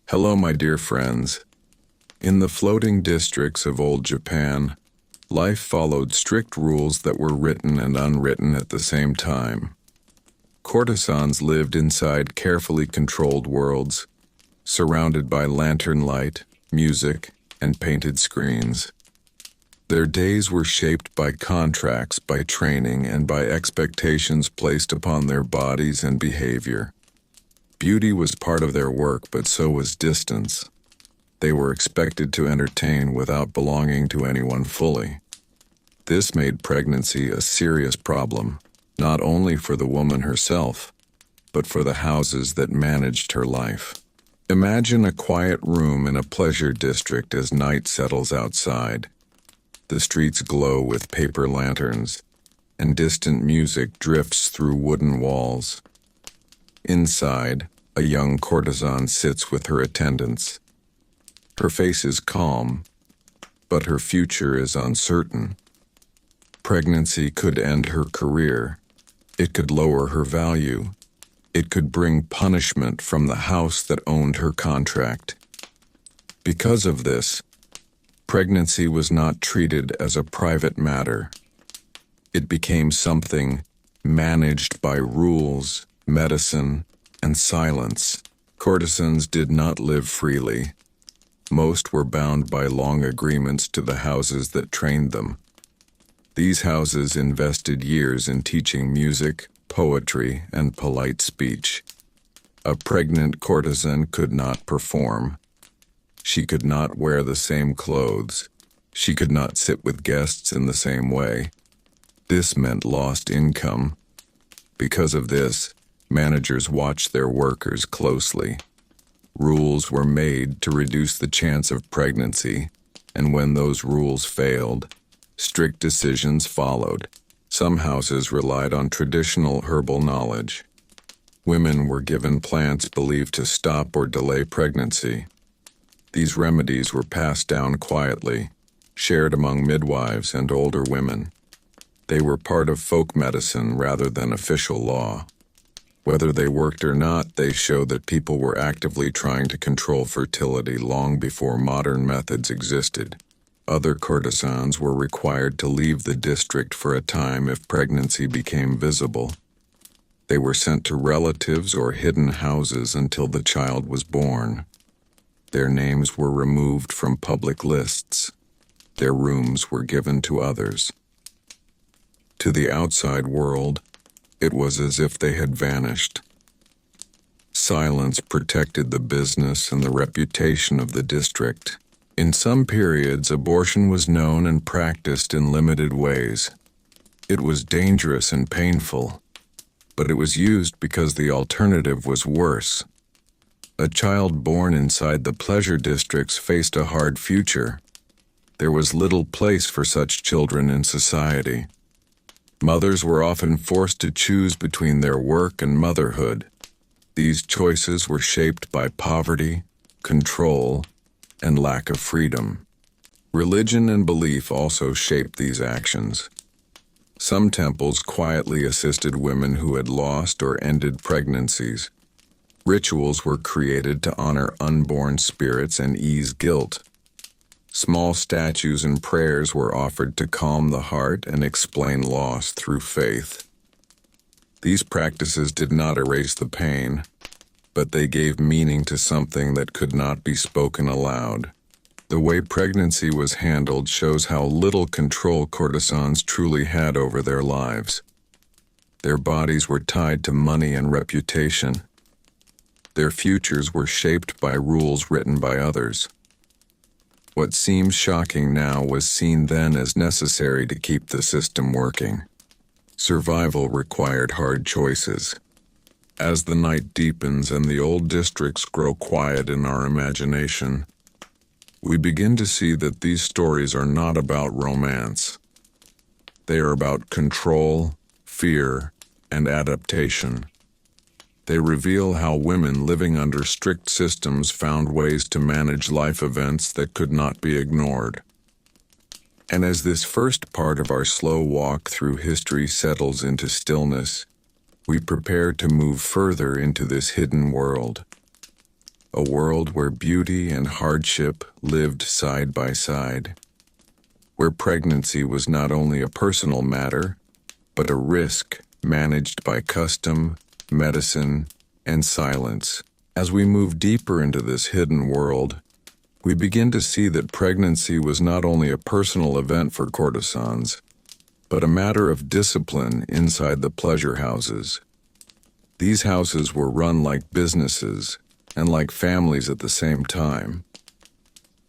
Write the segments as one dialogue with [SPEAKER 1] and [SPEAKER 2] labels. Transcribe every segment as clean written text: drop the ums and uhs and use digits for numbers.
[SPEAKER 1] Hello, my dear friends. In the floating districts of old Japan, life followed strict rules that were written and unwritten at the same time. Courtesans lived inside carefully controlled worlds, surrounded by lantern light, music, and painted screens. Their days were shaped by contracts, by training, and by expectations placed upon their bodies and behavior. Beauty was part of their work, but so was distance. They were expected to entertain without belonging to anyone fully. This made pregnancy a serious problem, not only for the woman herself, but for the houses that managed her life. Imagine a quiet room in a pleasure district as night settles outside. The streets glow with paper lanterns, and distant music drifts through wooden walls. Inside, a young courtesan sits with her attendants. Her face is calm, but her future is uncertain. Pregnancy could end her career. It could lower her value. It could bring punishment from the house that owned her contract. Because of this, pregnancy was not treated as a private matter. It became something managed by rules, medicine, and silence. Courtesans did not live freely. Most were bound by long agreements to the houses that trained them. These houses invested years in teaching music, poetry, and polite speech. A pregnant courtesan could not perform. She could not wear the same clothes. She could not sit with guests in the same way. This meant lost income. Because of this, managers watched their workers closely. Rules were made to reduce the chance of pregnancy, and when those rules failed, strict decisions followed. Some houses relied on traditional herbal knowledge. Women were given plants believed to stop or delay pregnancy. These remedies were passed down quietly, shared among midwives and older women. They were part of folk medicine rather than official law. Whether they worked or not, they showed that people were actively trying to control fertility long before modern methods existed. Other courtesans were required to leave the district for a time if pregnancy became visible. They were sent to relatives or hidden houses until the child was born. Their names were removed from public lists. Their rooms were given to others. To the outside world, it was as if they had vanished. Silence protected the business and the reputation of the district. In some periods, abortion was known and practiced in limited ways. It was dangerous and painful, but it was used because the alternative was worse. A child born inside the pleasure districts faced a hard future. There was little place for such children in society. Mothers were often forced to choose between their work and motherhood. These choices were shaped by poverty, control, and lack of freedom. Religion and belief also shaped these actions. Some temples quietly assisted women who had lost or ended pregnancies. Rituals were created to honor unborn spirits and ease guilt. Small statues and prayers were offered to calm the heart and explain loss through faith. These practices did not erase the pain, but they gave meaning to something that could not be spoken aloud. The way pregnancy was handled shows how little control courtesans truly had over their lives. Their bodies were tied to money and reputation. Their futures were shaped by rules written by others. What seems shocking now was seen then as necessary to keep the system working. Survival required hard choices. As the night deepens and the old districts grow quiet in our imagination, we begin to see that these stories are not about romance. They are about control, fear, and adaptation. They reveal how women living under strict systems found ways to manage life events that could not be ignored. And as this first part of our slow walk through history settles into stillness, we prepare to move further into this hidden world. a world where beauty and hardship lived side by side, where pregnancy was not only a personal matter, but a risk managed by custom, medicine, and silence. As we move deeper into this hidden world, we begin to see that pregnancy was not only a personal event for courtesans, but a matter of discipline inside the pleasure houses. These houses were run like businesses and like families at the same time.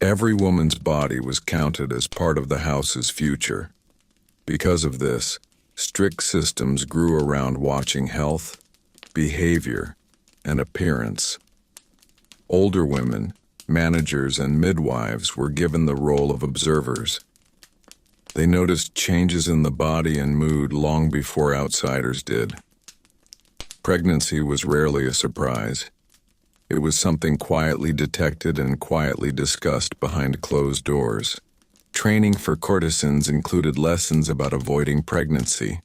[SPEAKER 1] Every woman's body was counted as part of the house's future. Because of this, strict systems grew around watching health, behavior, and appearance. Older women, managers, and midwives were given the role of observers. They noticed changes in the body and mood long before outsiders did. Pregnancy was rarely a surprise. It was something quietly detected and quietly discussed behind closed doors. Training for courtesans included lessons about avoiding pregnancy.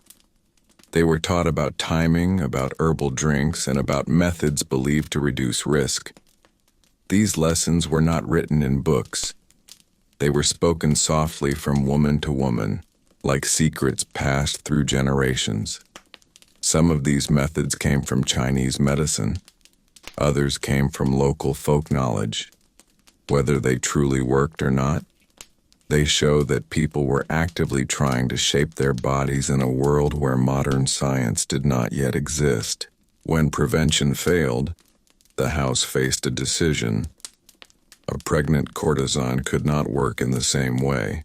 [SPEAKER 1] They were taught about timing, about herbal drinks, and about methods believed to reduce risk. These lessons were not written in books. They were spoken softly from woman to woman, like secrets passed through generations. Some of these methods came from Chinese medicine. Others came from local folk knowledge. Whether they truly worked or not, they show that people were actively trying to shape their bodies in a world where modern science did not yet exist. When prevention failed, the house faced a decision. A pregnant courtesan could not work in the same way.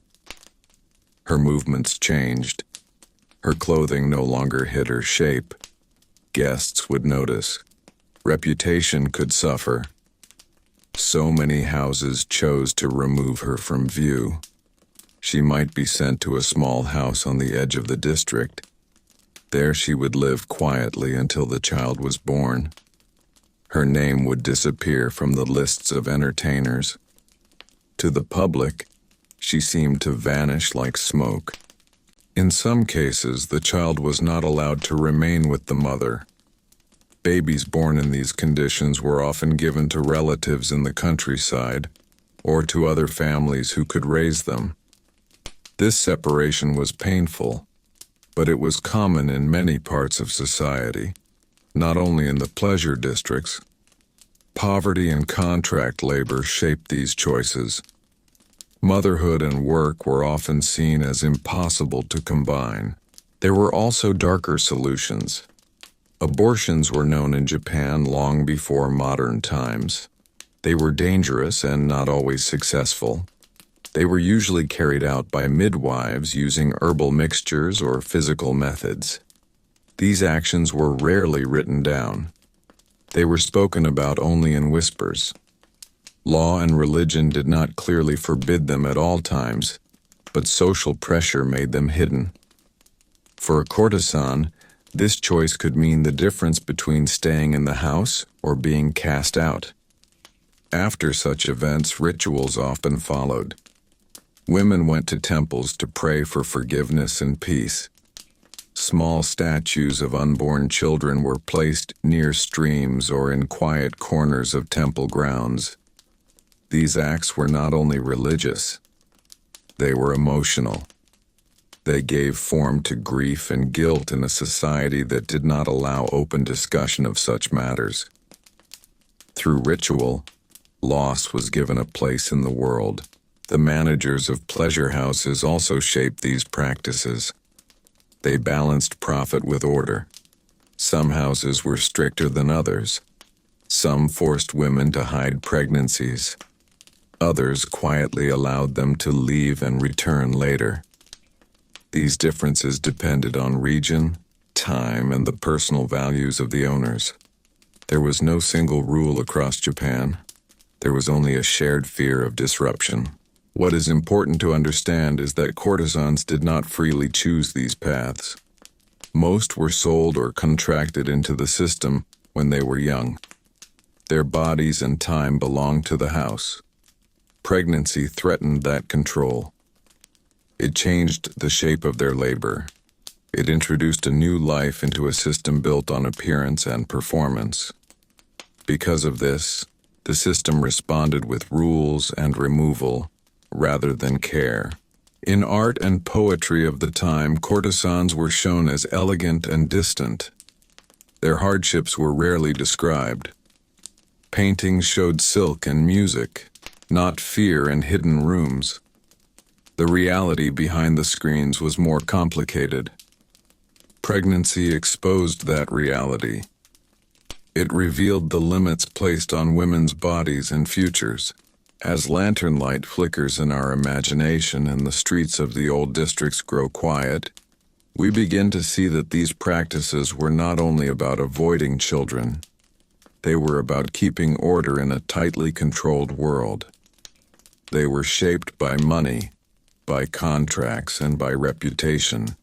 [SPEAKER 1] Her movements changed. Her clothing no longer hid her shape. Guests would notice. Reputation could suffer. So many houses chose to remove her from view. She might be sent to a small house on the edge of the district. There she would live quietly until the child was born. Her name would disappear from the lists of entertainers. To the public, she seemed to vanish like smoke. In some cases, the child was not allowed to remain with the mother. Babies born in these conditions were often given to relatives in the countryside or to other families who could raise them. This separation was painful, but it was common in many parts of society, not only in the pleasure districts. Poverty and contract labor shaped these choices. Motherhood and work were often seen as impossible to combine. There were also darker solutions. Abortions were known in Japan long before modern times. They were dangerous and not always successful. They were usually carried out by midwives using herbal mixtures or physical methods. These actions were rarely written down. They were spoken about only in whispers. Law and religion did not clearly forbid them at all times, but social pressure made them hidden. For a courtesan, this choice could mean the difference between staying in the house or being cast out. After such events, rituals often followed. Women went to temples to pray for forgiveness and peace. Small statues of unborn children were placed near streams or in quiet corners of temple grounds. These acts were not only religious, they were emotional. They gave form to grief and guilt in a society that did not allow open discussion of such matters. Through ritual, loss was given a place in the world. The managers of pleasure houses also shaped these practices. They balanced profit with order. Some houses were stricter than others. Some forced women to hide pregnancies. Others quietly allowed them to leave and return later. These differences depended on region, time, and the personal values of the owners. There was no single rule across Japan. There was only a shared fear of disruption. What is important to understand is that courtesans did not freely choose these paths. Most were sold or contracted into the system when they were young. Their bodies and time belonged to the house. Pregnancy threatened that control. It changed the shape of their labor. It introduced a new life into a system built on appearance and performance. Because of this, The system responded with rules and removal, rather than care. In art and poetry of the time, courtesans were shown as elegant and distant. Their hardships were rarely described. Paintings showed silk and music, not fear and hidden rooms. The reality behind the screens was more complicated. Pregnancy exposed that reality. It revealed the limits placed on women's bodies and futures. As lantern light flickers in our imagination and the streets of the old districts grow quiet, we begin to see that these practices were not only about avoiding children, they were about keeping order in a tightly controlled world. They were shaped by money, by contracts, and by reputation.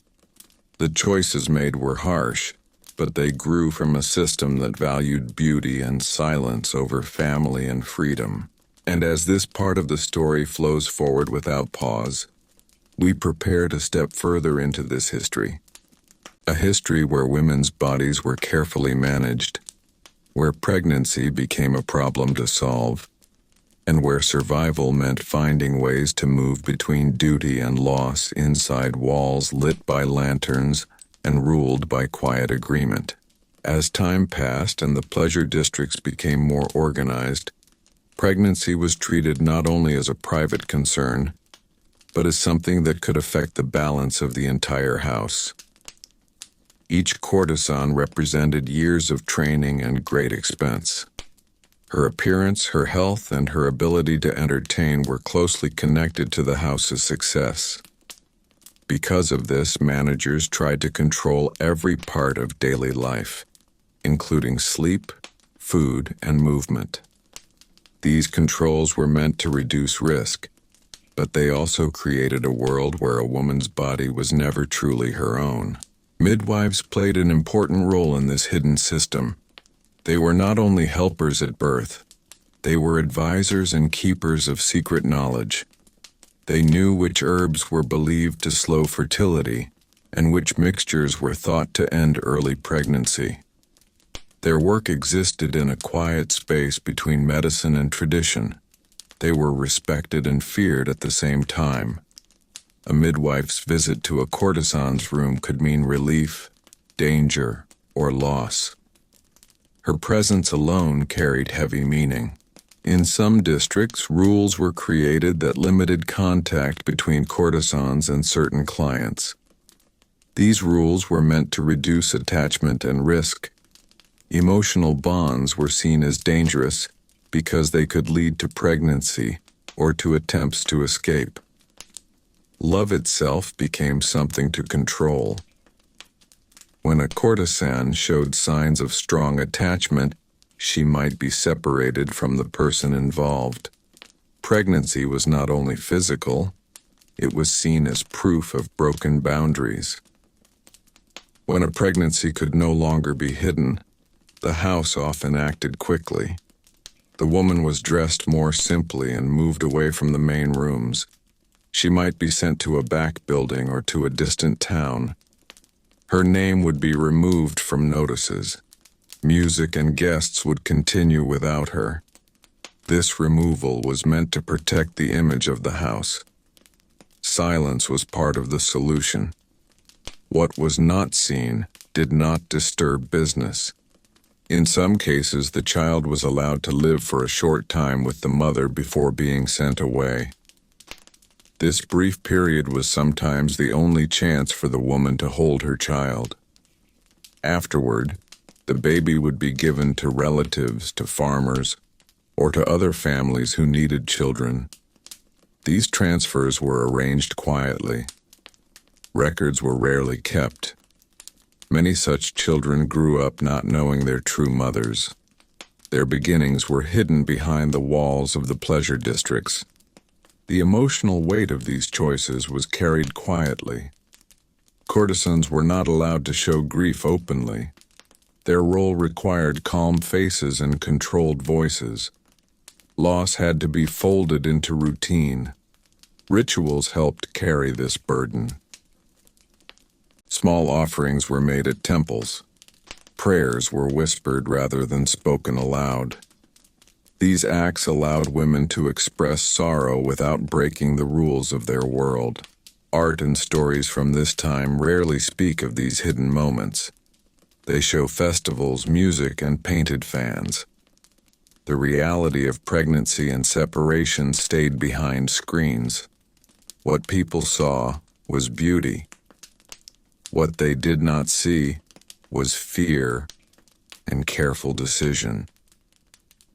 [SPEAKER 1] The choices made were harsh, but they grew from a system that valued beauty and silence over family and freedom. And as this part of the story flows forward without pause, we prepare to step further into this history. A history where women's bodies were carefully managed, where pregnancy became a problem to solve, and where survival meant finding ways to move between duty and loss inside walls lit by lanterns and ruled by quiet agreement. As time passed and the pleasure districts became more organized, pregnancy was treated not only as a private concern, but as something that could affect the balance of the entire house. Each courtesan represented years of training and great expense. Her appearance, her health, and her ability to entertain were closely connected to the house's success. Because of this, managers tried to control every part of daily life, including sleep, food, and movement. These controls were meant to reduce risk, but they also created a world where a woman's body was never truly her own. Midwives played an important role in this hidden system. They were not only helpers at birth, they were advisors and keepers of secret knowledge. They knew which herbs were believed to slow fertility and which mixtures were thought to end early pregnancy. Their work existed in a quiet space between medicine and tradition. They were respected and feared at the same time. A midwife's visit to a courtesan's room could mean relief, danger, or loss. Her presence alone carried heavy meaning. In some districts, rules were created that limited contact between courtesans and certain clients. These rules were meant to reduce attachment and risk. Emotional bonds were seen as dangerous because they could lead to pregnancy or to attempts to escape. Love itself became something to control. When a courtesan showed signs of strong attachment, she might be separated from the person involved. Pregnancy was not only physical, it was seen as proof of broken boundaries. When a pregnancy could no longer be hidden, the house often acted quickly. The woman was dressed more simply and moved away from the main rooms. She might be sent to a back building or to a distant town. Her name would be removed from notices. Music and guests would continue without her. This removal was meant to protect the image of the house. Silence was part of the solution. What was not seen did not disturb business. In some cases, the child was allowed to live for a short time with the mother before being sent away. This brief period was sometimes the only chance for the woman to hold her child. Afterward, the baby would be given to relatives, to farmers, or to other families who needed children. These transfers were arranged quietly. Records were rarely kept. Many such children grew up not knowing their true mothers. Their beginnings were hidden behind the walls of the pleasure districts. The emotional weight of these choices was carried quietly. Courtesans were not allowed to show grief openly. Their role required calm faces and controlled voices. Loss had to be folded into routine. Rituals helped carry this burden. Small offerings were made at temples. Prayers were whispered rather than spoken aloud. These acts allowed women to express sorrow without breaking the rules of their world. Art and stories from this time rarely speak of these hidden moments. They show festivals, music, and painted fans. The reality of pregnancy and separation stayed behind screens. What people saw was beauty. What they did not see was fear and careful decision.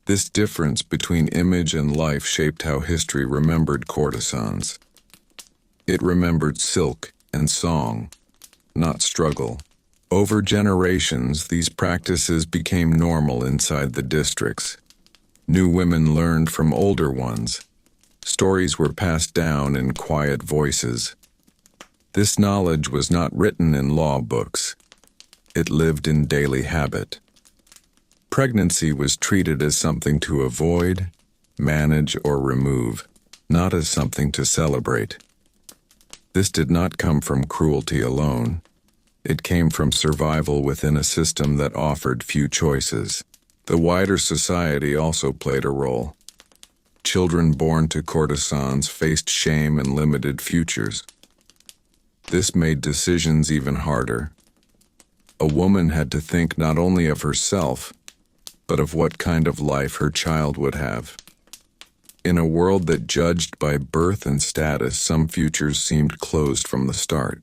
[SPEAKER 1] This difference between image and life shaped how history remembered courtesans. It remembered silk and song, not struggle. Over generations, these practices became normal inside the districts. New women learned from older ones. Stories were passed down in quiet voices. This knowledge was not written in law books. It lived in daily habit. Pregnancy was treated as something to avoid, manage, or remove, not as something to celebrate. This did not come from cruelty alone. It came from survival within a system that offered few choices. The wider society also played a role. Children born to courtesans faced shame and limited futures. This made decisions even harder. A woman had to think not only of herself, but of what kind of life her child would have. In a world that judged by birth and status, some futures seemed closed from the start.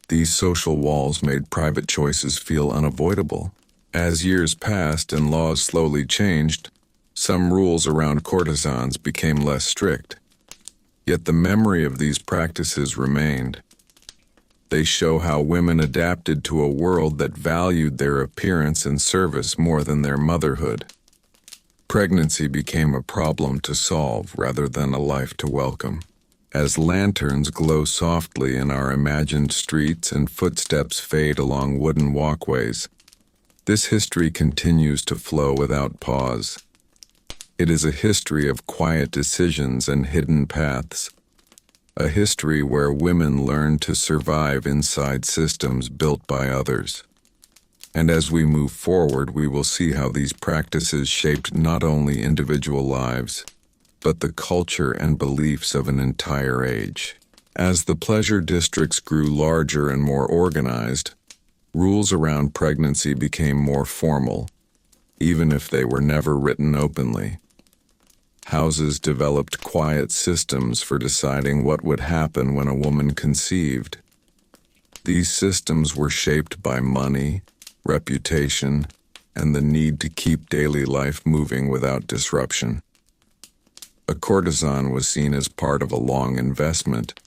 [SPEAKER 1] These social walls made private choices feel unavoidable. As years passed and laws slowly changed, some rules around courtesans became less strict. Yet the memory of these practices remained. They show how women adapted to a world that valued their appearance and service more than their motherhood. Pregnancy became a problem to solve rather than a life to welcome. As lanterns glow softly in our imagined streets and footsteps fade along wooden walkways, this history continues to flow without pause. It is a history of quiet decisions and hidden paths, a history where women learn to survive inside systems built by others. And as we move forward, we will see how these practices shaped not only individual lives, but the culture and beliefs of an entire age. As the pleasure districts grew larger and more organized, rules around pregnancy became more formal, even if they were never written openly. Houses developed quiet systems for deciding what would happen when a woman conceived. These systems were shaped by money, reputation, and the need to keep daily life moving without disruption. A courtesan was seen as part of a long investment.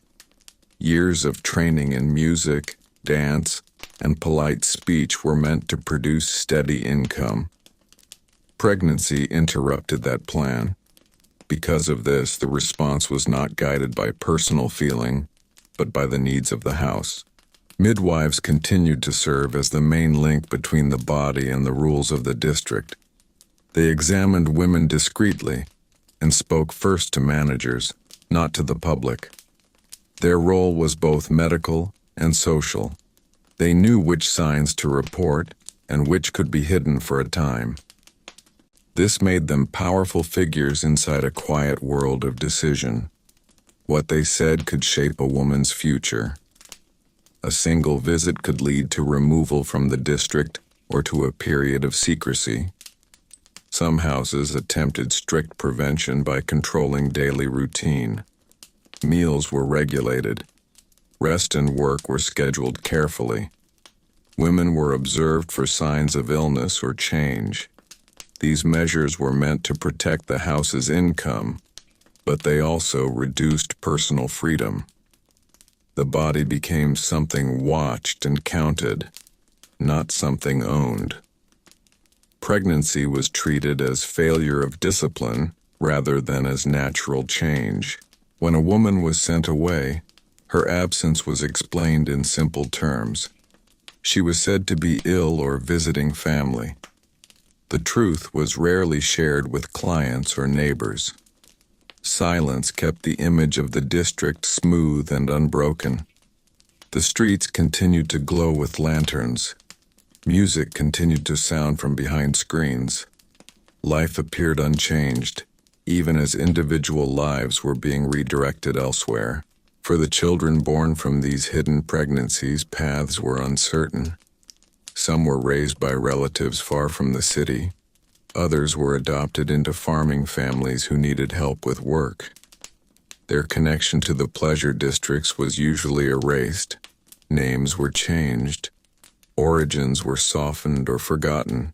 [SPEAKER 1] Years of training in music, dance, and polite speech were meant to produce steady income. Pregnancy interrupted that plan. Because of this, the response was not guided by personal feeling, but by the needs of the house. Midwives continued to serve as the main link between the body and the rules of the district. They examined women discreetly and spoke first to managers, not to the public. Their role was both medical and social. They knew which signs to report and which could be hidden for a time. This made them powerful figures inside a quiet world of decision. What they said could shape a woman's future. A single visit could lead to removal from the district or to a period of secrecy. Some houses attempted strict prevention by controlling daily routine. Meals were regulated. Rest and work were scheduled carefully. Women were observed for signs of illness or change. These measures were meant to protect the house's income, but they also reduced personal freedom. The body became something watched and counted, not something owned. Pregnancy was treated as failure of discipline rather than as natural change. When a woman was sent away, her absence was explained in simple terms. She was said to be ill or visiting family. The truth was rarely shared with clients or neighbors. Silence kept the image of the district smooth and unbroken. The streets continued to glow with lanterns. Music continued to sound from behind screens. Life appeared unchanged, even as individual lives were being redirected elsewhere. For the children born from these hidden pregnancies, paths were uncertain. Some were raised by relatives far from the city. Others were adopted into farming families who needed help with work. Their connection to the pleasure districts was usually erased. Names were changed. Origins were softened or forgotten.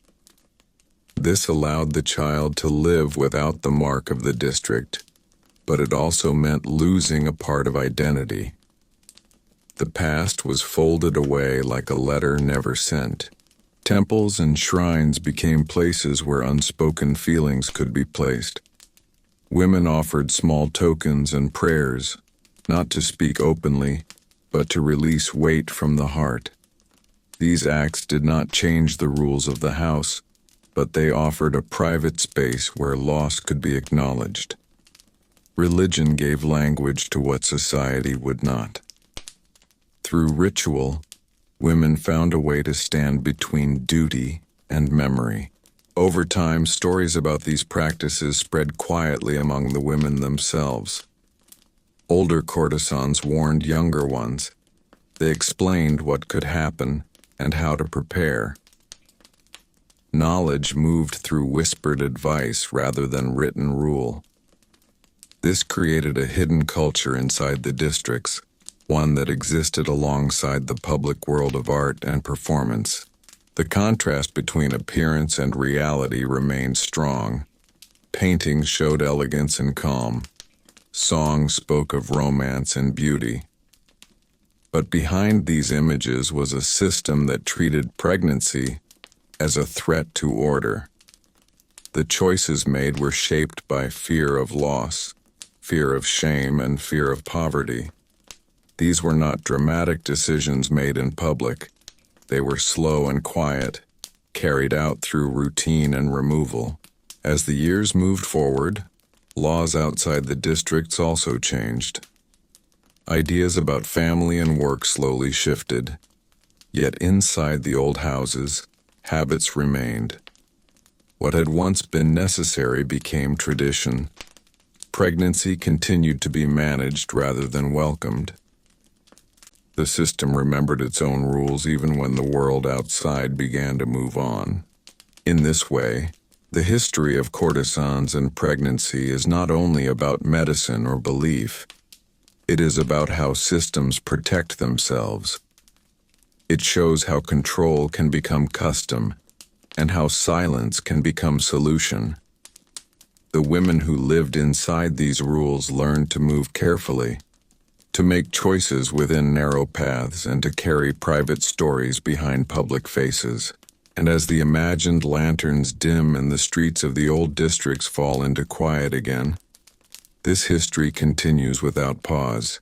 [SPEAKER 1] This allowed the child to live without the mark of the district, but it also meant losing a part of identity. The past was folded away like a letter never sent. Temples and shrines became places where unspoken feelings could be placed. Women offered small tokens and prayers, not to speak openly, but to release weight from the heart. These acts did not change the rules of the house, but they offered a private space where loss could be acknowledged. Religion gave language to what society would not. Through ritual, women found a way to stand between duty and memory. Over time, stories about these practices spread quietly among the women themselves. Older courtesans warned younger ones. They explained what could happen and how to prepare. Knowledge moved through whispered advice rather than written rule. This created a hidden culture inside the districts, one that existed alongside the public world of art and performance. The contrast between appearance and reality remained strong. Paintings showed elegance and calm. Songs spoke of romance and beauty. But behind these images was a system that treated pregnancy as a threat to order. The choices made were shaped by fear of loss, fear of shame, and fear of poverty. These were not dramatic decisions made in public. They were slow and quiet, carried out through routine and removal. As the years moved forward, laws outside the districts also changed. Ideas about family and work slowly shifted. Yet inside the old houses, habits remained. What had once been necessary became tradition. Pregnancy continued to be managed rather than welcomed. The system remembered its own rules even when the world outside began to move on. In this way, the history of courtesans and pregnancy is not only about medicine or belief. It is about how systems protect themselves. It shows how control can become custom and how silence can become solution. The women who lived inside these rules learned to move carefully, to make choices within narrow paths, and to carry private stories behind public faces. And as the imagined lanterns dim and the streets of the old districts fall into quiet again, this history continues without pause.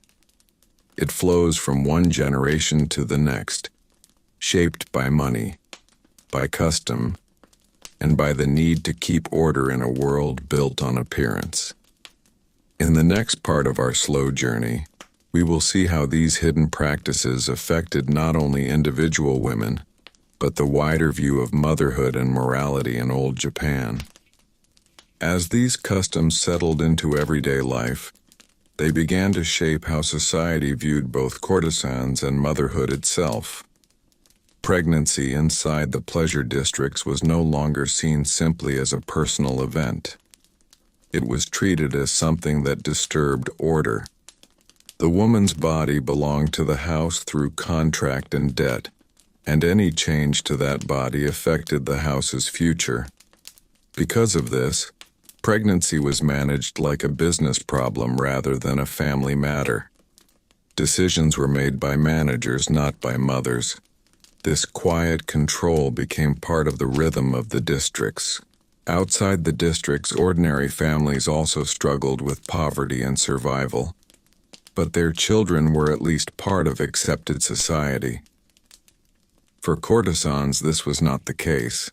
[SPEAKER 1] It flows from one generation to the next, shaped by money, by custom, and by the need to keep order in a world built on appearance. In the next part of our slow journey, we will see how these hidden practices affected not only individual women, but the wider view of motherhood and morality in old Japan. As these customs settled into everyday life, they began to shape how society viewed both courtesans and motherhood itself. Pregnancy inside the pleasure districts was no longer seen simply as a personal event. It was treated as something that disturbed order. The woman's body belonged to the house through contract and debt, and any change to that body affected the house's future. Because of this, pregnancy was managed like a business problem rather than a family matter. Decisions were made by managers, not by mothers. This quiet control became part of the rhythm of the districts. Outside the districts, ordinary families also struggled with poverty and survival. But their children were at least part of accepted society. For courtesans, this was not the case.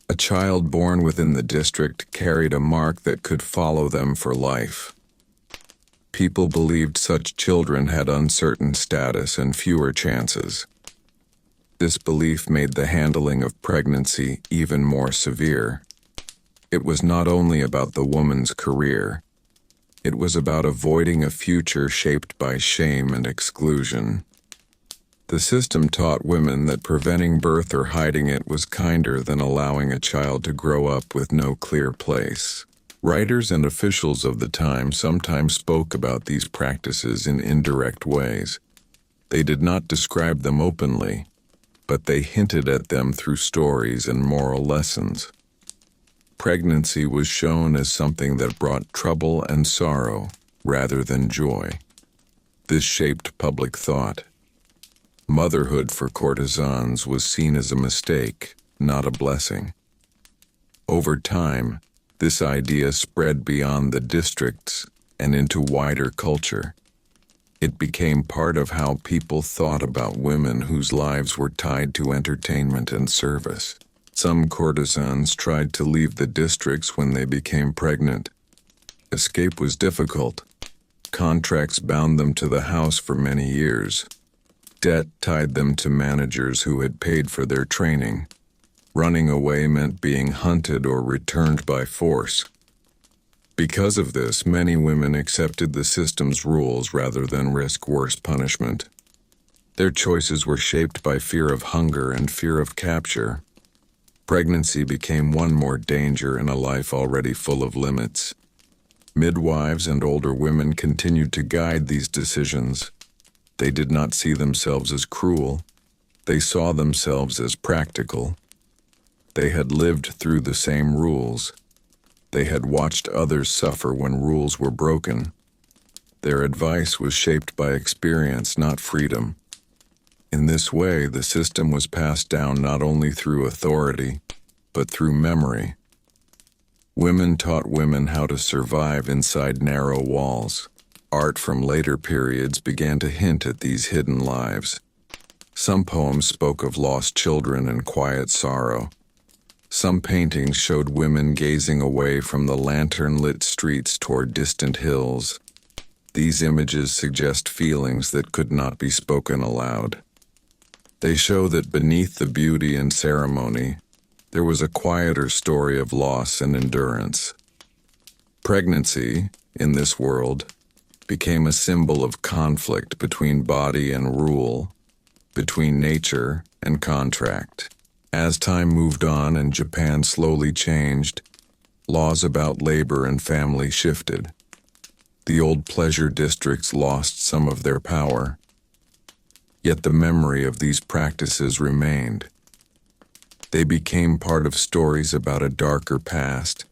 [SPEAKER 1] A child born within the district carried a mark that could follow them for life. People believed such children had uncertain status and fewer chances. This belief made the handling of pregnancy even more severe. It was not only about the woman's career, it was about avoiding a future shaped by shame and exclusion. The system taught women that preventing birth or hiding it was kinder than allowing a child to grow up with no clear place. Writers and officials of the time sometimes spoke about these practices in indirect ways. They did not describe them openly, but they hinted at them through stories and moral lessons. Pregnancy was shown as something that brought trouble and sorrow rather than joy. This shaped public thought. Motherhood for courtesans was seen as a mistake, not a blessing. Over time, this idea spread beyond the districts and into wider culture. It became part of how people thought about women whose lives were tied to entertainment and service. Some courtesans tried to leave the districts when they became pregnant. Escape was difficult. Contracts bound them to the house for many years. Debt tied them to managers who had paid for their training. Running away meant being hunted or returned by force. Because of this, many women accepted the system's rules rather than risk worse punishment. Their choices were shaped by fear of hunger and fear of capture. Pregnancy became one more danger in a life already full of limits. Midwives and older women continued to guide these decisions. They did not see themselves as cruel. They saw themselves as practical. They had lived through the same rules. They had watched others suffer when rules were broken. Their advice was shaped by experience, not freedom. In this way, the system was passed down not only through authority, but through memory. Women taught women how to survive inside narrow walls. Art from later periods began to hint at these hidden lives. Some poems spoke of lost children and quiet sorrow. Some paintings showed women gazing away from the lantern-lit streets toward distant hills. These images suggest feelings that could not be spoken aloud. They show that beneath the beauty and ceremony, there was a quieter story of loss and endurance. Pregnancy, in this world, became a symbol of conflict between body and rule, between nature and contract. As time moved on and Japan slowly changed, laws about labor and family shifted. The old pleasure districts lost some of their power. Yet the memory of these practices remained. They became part of stories about a darker past.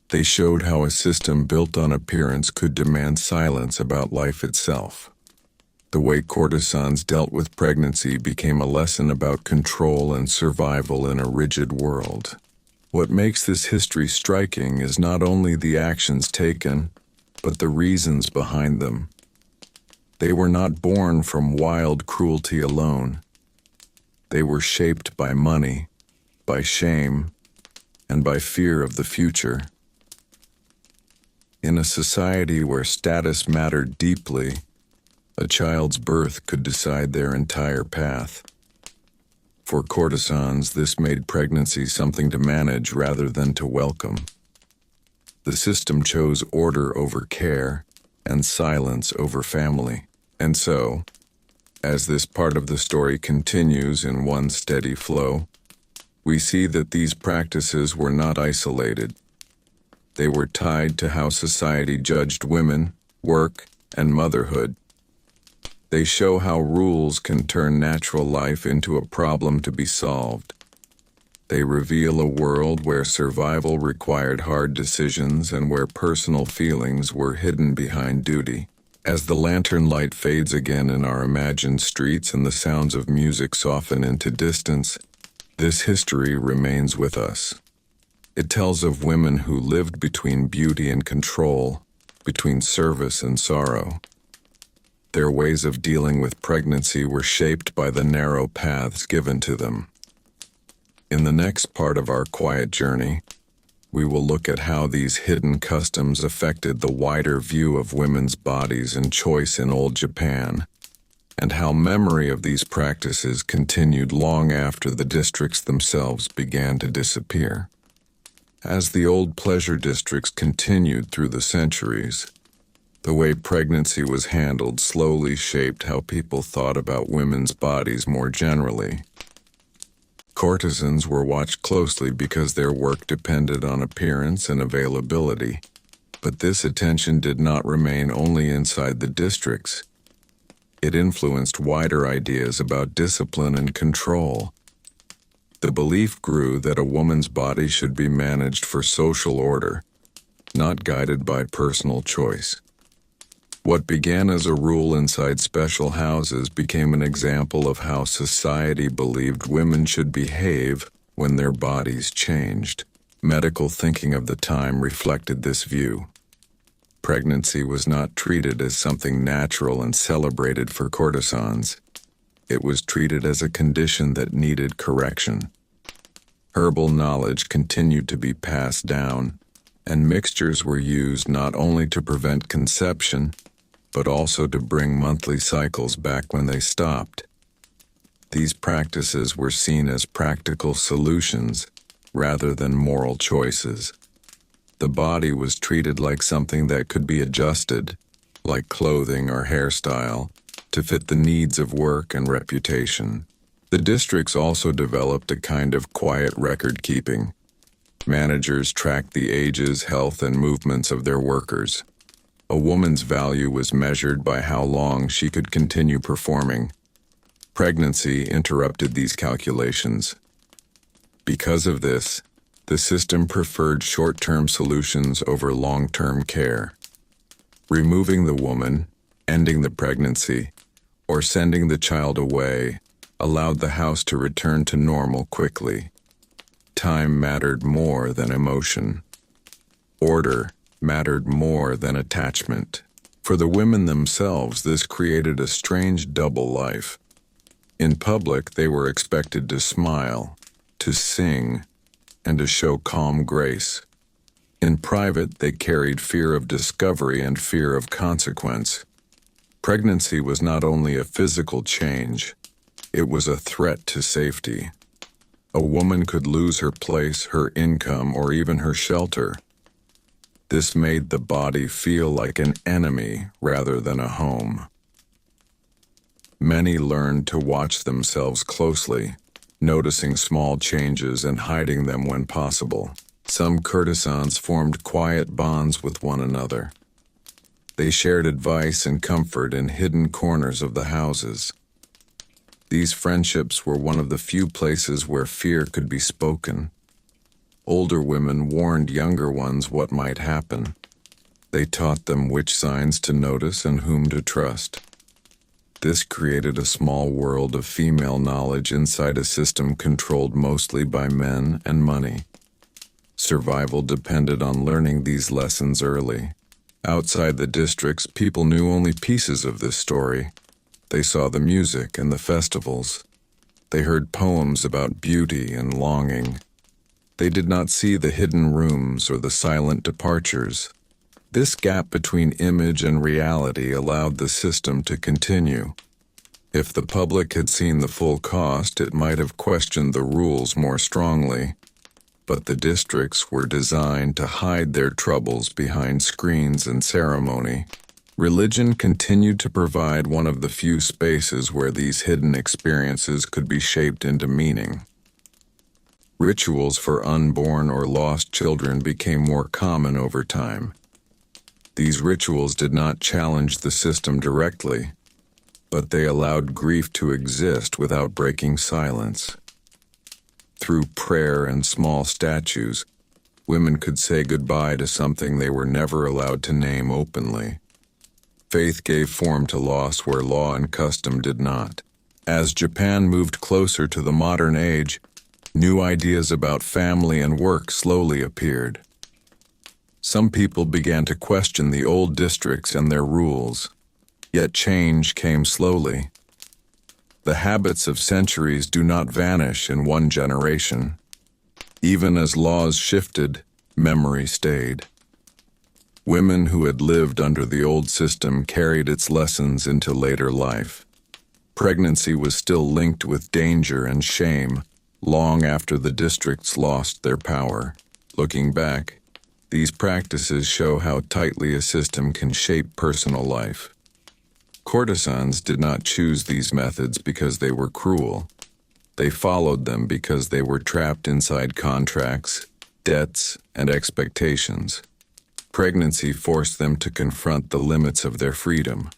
[SPEAKER 1] They showed how a system built on appearance could demand silence about life itself. The way courtesans dealt with pregnancy became a lesson about control and survival in a rigid world. What makes this history striking is not only the actions taken, but the reasons behind them. They were not born from wild cruelty alone. They were shaped by money, by shame, and by fear of the future. In a society where status mattered deeply, a child's birth could decide their entire path. For courtesans, this made pregnancy something to manage rather than to welcome. The system chose order over care and silence over family. And so, as this part of the story continues in one steady flow, we see that these practices were not isolated. They were tied to how society judged women, work, and motherhood. They show how rules can turn natural life into a problem to be solved. They reveal a world where survival required hard decisions and where personal feelings were hidden behind duty. As the lantern light fades again in our imagined streets and the sounds of music soften into distance, this history remains with us. It tells of women who lived between beauty and control, between service and sorrow. Their ways of dealing with pregnancy were shaped by the narrow paths given to them. In the next part of our quiet journey, we will look at how these hidden customs affected the wider view of women's bodies and choice in old Japan, and how memory of these practices continued long after the districts themselves began to disappear. As the old pleasure districts continued through the centuries, the way pregnancy was handled slowly shaped how people thought about women's bodies more generally. Courtesans were watched closely because their work depended on appearance and availability, but this attention did not remain only inside the districts. It influenced wider ideas about discipline and control. The belief grew that a woman's body should be managed for social order, not guided by personal choice. What began as a rule inside special houses became an example of how society believed women should behave when their bodies changed. Medical thinking of the time reflected this view. Pregnancy was not treated as something natural and celebrated for courtesans. It was treated as a condition that needed correction. Herbal knowledge continued to be passed down, and mixtures were used not only to prevent conception, but also to bring monthly cycles back when they stopped. These practices were seen as practical solutions rather than moral choices. The body was treated like something that could be adjusted, like clothing or hairstyle, to fit the needs of work and reputation. The districts also developed a kind of quiet record-keeping. Managers tracked the ages, health, and movements of their workers. A woman's value was measured by how long she could continue performing. Pregnancy interrupted these calculations. Because of this, the system preferred short-term solutions over long-term care. Removing the woman, ending the pregnancy, or sending the child away allowed the house to return to normal quickly. Time mattered more than emotion. Order mattered more than attachment. For the women themselves, this created a strange double life. In public, they were expected to smile, to sing, and to show calm grace. In private, they carried fear of discovery and fear of consequence. Pregnancy was not only a physical change, it was a threat to safety. A woman could lose her place, her income, or even her shelter. This made the body feel like an enemy rather than a home. Many learned to watch themselves closely, noticing small changes and hiding them when possible. Some courtesans formed quiet bonds with one another. They shared advice and comfort in hidden corners of the houses. These friendships were one of the few places where fear could be spoken. Older women warned younger ones what might happen. They taught them which signs to notice and whom to trust. This created a small world of female knowledge inside a system controlled mostly by men and money. Survival depended on learning these lessons early. Outside the districts, people knew only pieces of this story. They saw the music and the festivals. They heard poems about beauty and longing. They did not see the hidden rooms or the silent departures. This gap between image and reality allowed the system to continue. If the public had seen the full cost, it might have questioned the rules more strongly. But the districts were designed to hide their troubles behind screens and ceremony. Religion continued to provide one of the few spaces where these hidden experiences could be shaped into meaning. Rituals for unborn or lost children became more common over time. These rituals did not challenge the system directly, but they allowed grief to exist without breaking silence. Through prayer and small statues, women could say goodbye to something they were never allowed to name openly. Faith gave form to loss where law and custom did not. As Japan moved closer to the modern age, new ideas about family and work slowly appeared. Some people began to question the old districts and their rules, yet change came slowly. The habits of centuries do not vanish in one generation. Even as laws shifted, memory stayed. Women who had lived under the old system carried its lessons into later life. Pregnancy was still linked with danger and shame long after the districts lost their power. Looking back, these practices show how tightly a system can shape personal life. Courtesans did not choose these methods because they were cruel. They followed them because they were trapped inside contracts, debts, and expectations. Pregnancy forced them to confront the limits of their freedom.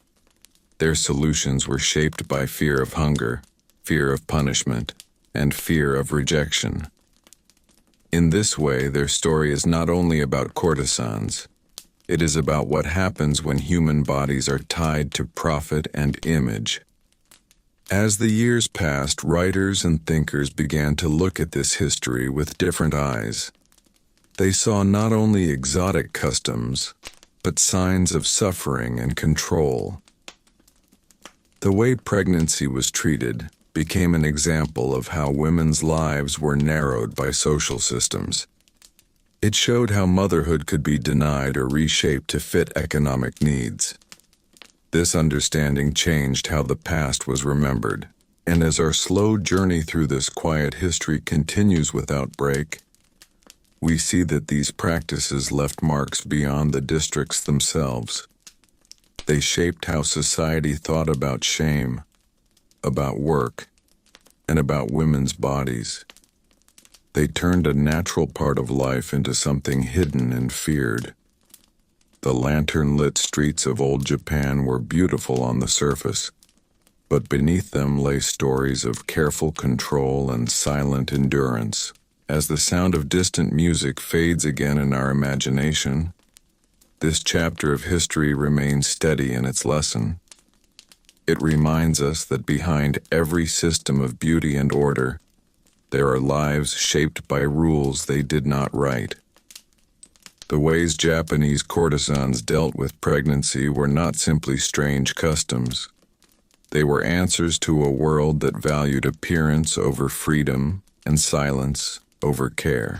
[SPEAKER 1] Their solutions were shaped by fear of hunger, fear of punishment, and fear of rejection. In this way, their story is not only about courtesans. It is about what happens when human bodies are tied to profit and image. As the years passed, writers and thinkers began to look at this history with different eyes. They saw not only exotic customs, but signs of suffering and control. The way pregnancy was treated became an example of how women's lives were narrowed by social systems. It showed how motherhood could be denied or reshaped to fit economic needs. This understanding changed how the past was remembered, and as our slow journey through this quiet history continues without break, we see that these practices left marks beyond the districts themselves. They shaped how society thought about shame, about work, and about women's bodies. They turned a natural part of life into something hidden and feared. The lantern-lit streets of old Japan were beautiful on the surface, but beneath them lay stories of careful control and silent endurance. As the sound of distant music fades again in our imagination, this chapter of history remains steady in its lesson. It reminds us that behind every system of beauty and order, there are lives shaped by rules they did not write. The ways Japanese courtesans dealt with pregnancy were not simply strange customs. They were answers to a world that valued appearance over freedom and silence over care.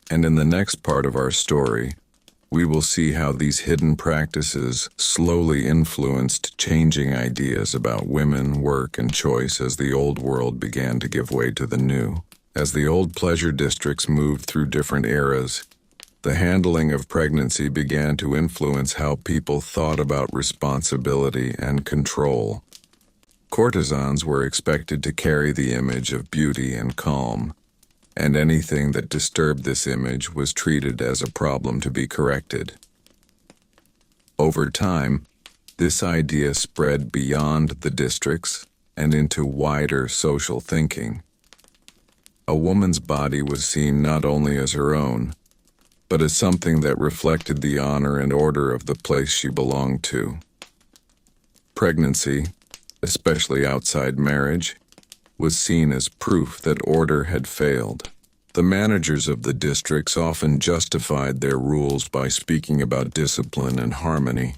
[SPEAKER 1] And in the next part of our story, we will see how these hidden practices slowly influenced changing ideas about women, work, and choice as the old world began to give way to the new. As the old pleasure districts moved through different eras, the handling of pregnancy began to influence how people thought about responsibility and control. Courtesans were expected to carry the image of beauty and calm, and anything that disturbed this image was treated as a problem to be corrected. Over time, this idea spread beyond the districts and into wider social thinking. A woman's body was seen not only as her own, but as something that reflected the honor and order of the place she belonged to. Pregnancy, especially outside marriage, was seen as proof that order had failed. The managers of the districts often justified their rules by speaking about discipline and harmony.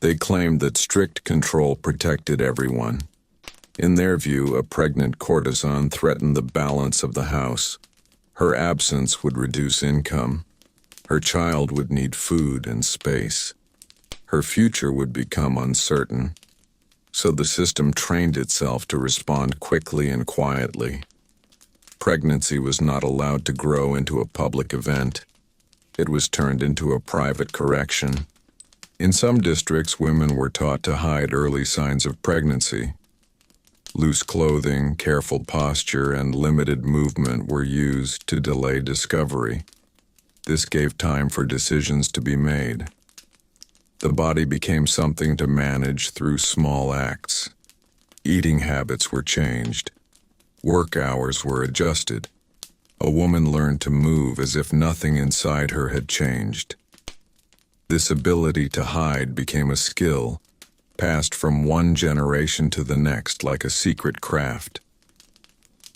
[SPEAKER 1] They claimed that strict control protected everyone. In their view, a pregnant courtesan threatened the balance of the house. Her absence would reduce income. Her child would need food and space. Her future would become uncertain. So the system trained itself to respond quickly and quietly. Pregnancy was not allowed to grow into a public event. It was turned into a private correction. In some districts, women were taught to hide early signs of pregnancy. Loose clothing, careful posture, and limited movement were used to delay discovery. This gave time for decisions to be made. The body became something to manage through small acts. Eating habits were changed. Work hours were adjusted. A woman learned to move as if nothing inside her had changed. This ability to hide became a skill, passed from one generation to the next like a secret craft.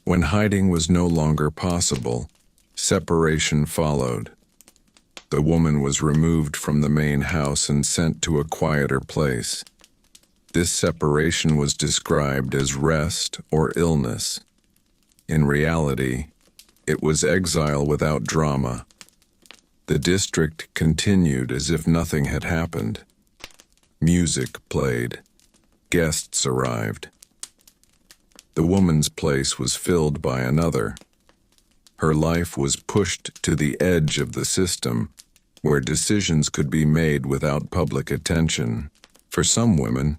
[SPEAKER 1] When hiding was no longer possible, separation followed. The woman was removed from the main house and sent to a quieter place. This separation was described as rest or illness. In reality, it was exile without drama. The district continued as if nothing had happened. Music played. Guests arrived. The woman's place was filled by another. Her life was pushed to the edge of the system, where decisions could be made without public attention. For some women,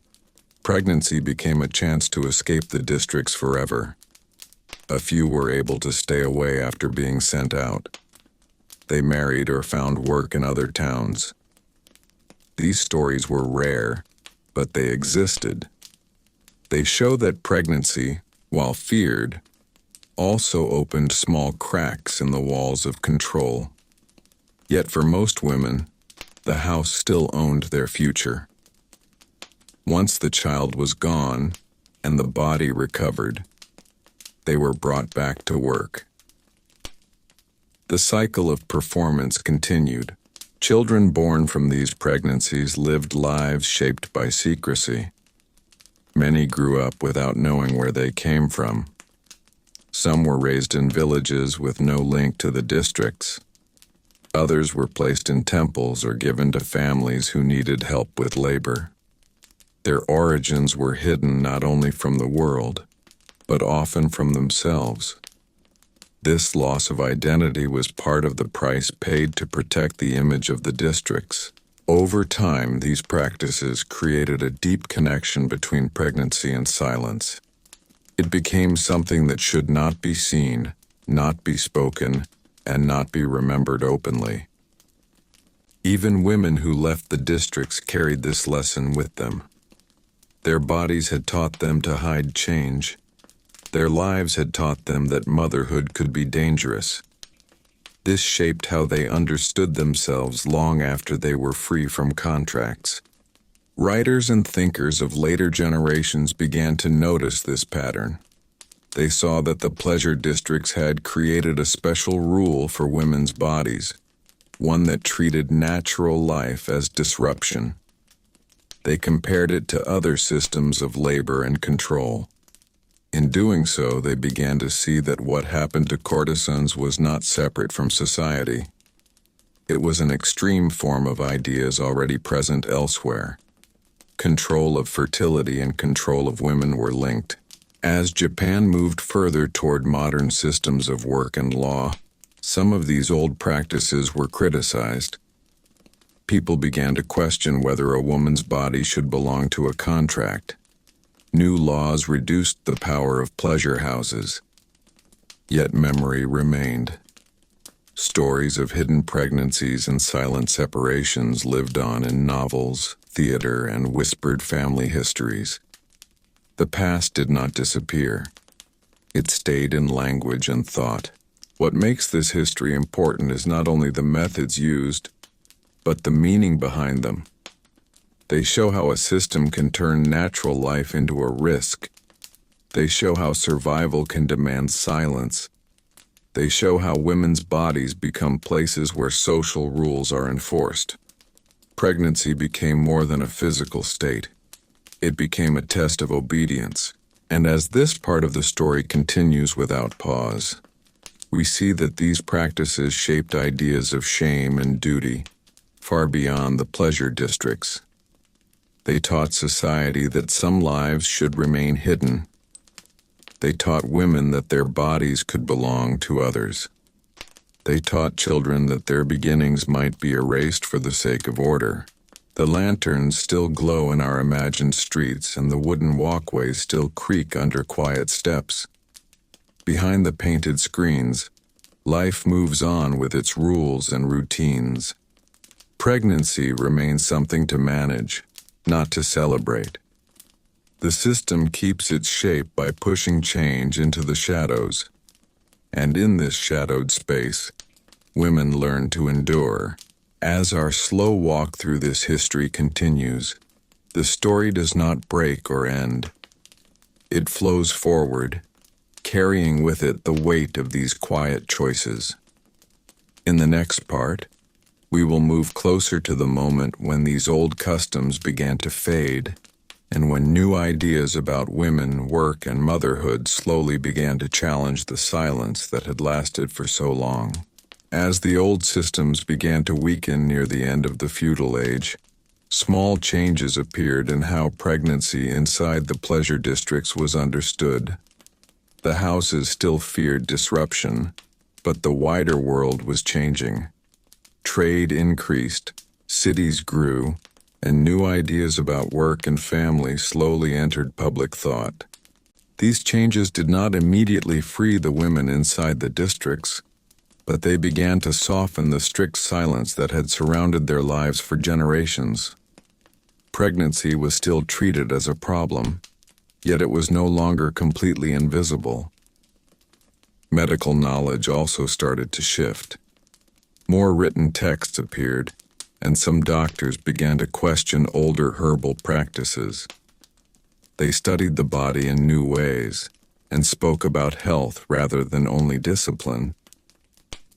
[SPEAKER 1] pregnancy became a chance to escape the districts forever. A few were able to stay away after being sent out. They married or found work in other towns. These stories were rare, but they existed. They show that pregnancy, while feared, also opened small cracks in the walls of control. Yet for most women, the house still owned their future. Once the child was gone and the body recovered, they were brought back to work. The cycle of performance continued. Children born from these pregnancies lived lives shaped by secrecy. Many grew up without knowing where they came from. Some were raised in villages with no link to the districts. Others were placed in temples or given to families who needed help with labor. Their origins were hidden not only from the world, but often from themselves. This loss of identity was part of the price paid to protect the image of the districts. Over time, these practices created a deep connection between pregnancy and silence. It became something that should not be seen, not be spoken, and not be remembered openly. Even women who left the districts carried this lesson with them. Their bodies had taught them to hide change. Their lives had taught them that motherhood could be dangerous. This shaped how they understood themselves long after they were free from contracts. Writers and thinkers of later generations began to notice this pattern. They saw that the pleasure districts had created a special rule for women's bodies, one that treated natural life as disruption. They compared it to other systems of labor and control. In doing so, they began to see that what happened to courtesans was not separate from society. It was an extreme form of ideas already present elsewhere. Control of fertility and control of women were linked. As Japan moved further toward modern systems of work and law, some of these old practices were criticized. People began to question whether a woman's body should belong to a contract. New laws reduced the power of pleasure houses. Yet memory remained. Stories of hidden pregnancies and silent separations lived on in novels, theater, and whispered family histories. The past did not disappear. It stayed in language and thought. What makes this history important is not only the methods used, but the meaning behind them. They show how a system can turn natural life into a risk. They show how survival can demand silence. They show how women's bodies become places where social rules are enforced. Pregnancy became more than a physical state. It became a test of obedience. And as this part of the story continues without pause, we see that these practices shaped ideas of shame and duty far beyond the pleasure districts. They taught society that some lives should remain hidden. They taught women that their bodies could belong to others. They taught children that their beginnings might be erased for the sake of order. The lanterns still glow in our imagined streets, and the wooden walkways still creak under quiet steps. Behind the painted screens, life moves on with its rules and routines. Pregnancy remains something to manage, not to celebrate. The system keeps its shape by pushing change into the shadows. And in this shadowed space, women learn to endure. As our slow walk through this history continues, the story does not break or end. It flows forward, carrying with it the weight of these quiet choices. In the next part, we will move closer to the moment when these old customs began to fade, and when new ideas about women, work, and motherhood slowly began to challenge the silence that had lasted for so long. As the old systems began to weaken near the end of the feudal age, small changes appeared in how pregnancy inside the pleasure districts was understood. The houses still feared disruption, But the wider world was changing. Trade increased, cities grew, and new ideas about work and family slowly entered public thought. These changes did not immediately free the women inside the districts, but they began to soften the strict silence that had surrounded their lives for generations. Pregnancy was still treated as a problem, yet it was no longer completely invisible. Medical knowledge also started to shift. More written texts appeared, and some doctors began to question older herbal practices. They studied the body in new ways and spoke about health rather than only discipline.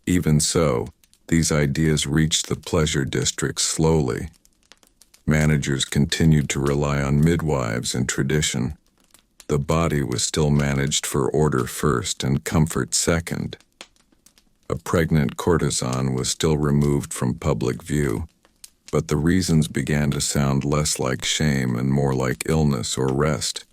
[SPEAKER 1] Even so, these ideas reached the pleasure districts slowly. Managers continued to rely on midwives and tradition. The body was still managed for order first and comfort second. A pregnant courtesan was still removed from public view, but the reasons began to sound less like shame and more like illness or rest.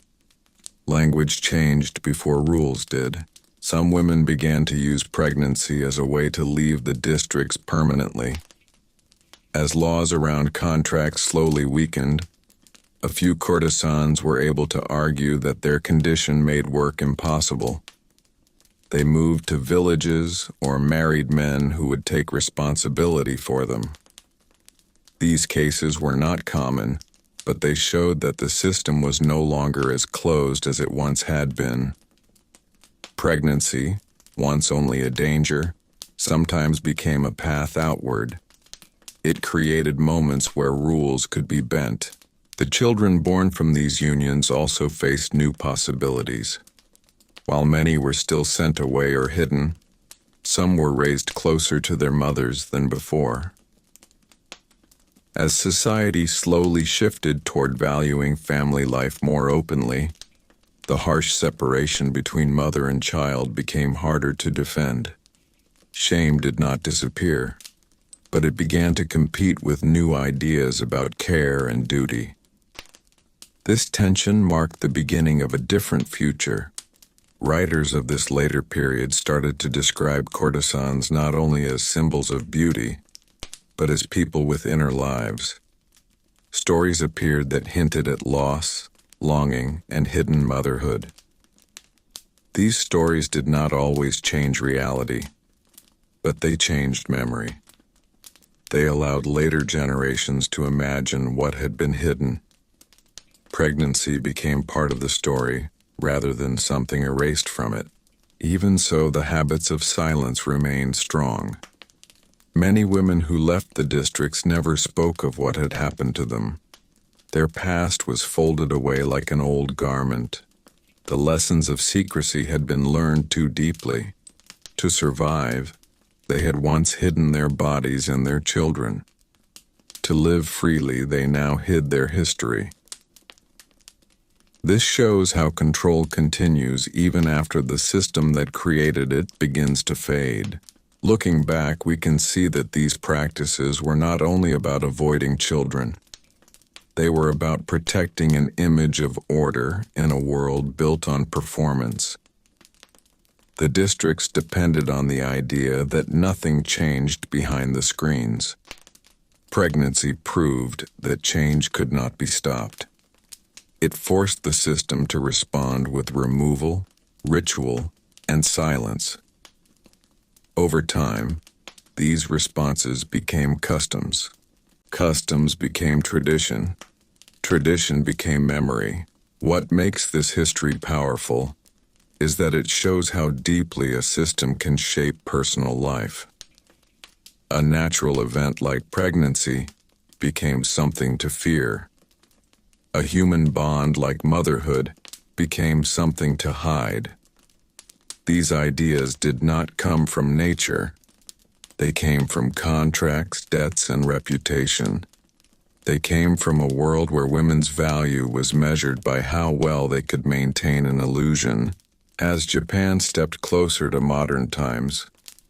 [SPEAKER 1] Language changed before rules did. Some women began to use pregnancy as a way to leave the districts permanently. As laws around contracts slowly weakened, a few courtesans were able to argue that their condition made work impossible. They moved to villages or married men who would take responsibility for them. These cases were not common, but they showed that the system was no longer as closed as it once had been. Pregnancy, once only a danger, sometimes became a path outward. It created moments where rules could be bent. The children born from these unions also faced new possibilities. While many were still sent away or hidden, some were raised closer to their mothers than before. As society slowly shifted toward valuing family life more openly, the harsh separation between mother and child became harder to defend. Shame did not disappear, but it began to compete with new ideas about care and duty. This tension marked the beginning of a different future. Writers of this later period started to describe courtesans not only as symbols of beauty, but as people with inner lives. Stories appeared that hinted at loss, longing, and hidden motherhood. These stories did not always change reality, but they changed memory. They allowed later generations to imagine what had been hidden. Pregnancy became part of the story, rather than something erased from it. Even so, the habits of silence remained strong. Many women who left the districts never spoke of what had happened to them. Their past was folded away like an old garment. The lessons of secrecy had been learned too deeply. To survive, they had once hidden their bodies and their children. To live freely, they now hid their history. This shows how control continues even after the system that created it begins to fade. Looking back, we can see that these practices were not only about avoiding children. They were about protecting an image of order in a world built on performance. The districts depended on the idea that nothing changed behind the screens. Pregnancy proved that change could not be stopped. It forced the system to respond with removal, ritual, and silence. Over time, these responses became customs. Customs became tradition. Tradition became memory. What makes this history powerful is that it shows how deeply a system can shape personal life. A natural event like pregnancy became something to fear. A human bond like motherhood became something to hide. These ideas did not come from nature. They came from contracts, debts, and reputation. They came from a world where women's value was measured by how well they could maintain an illusion. As Japan stepped closer to modern times,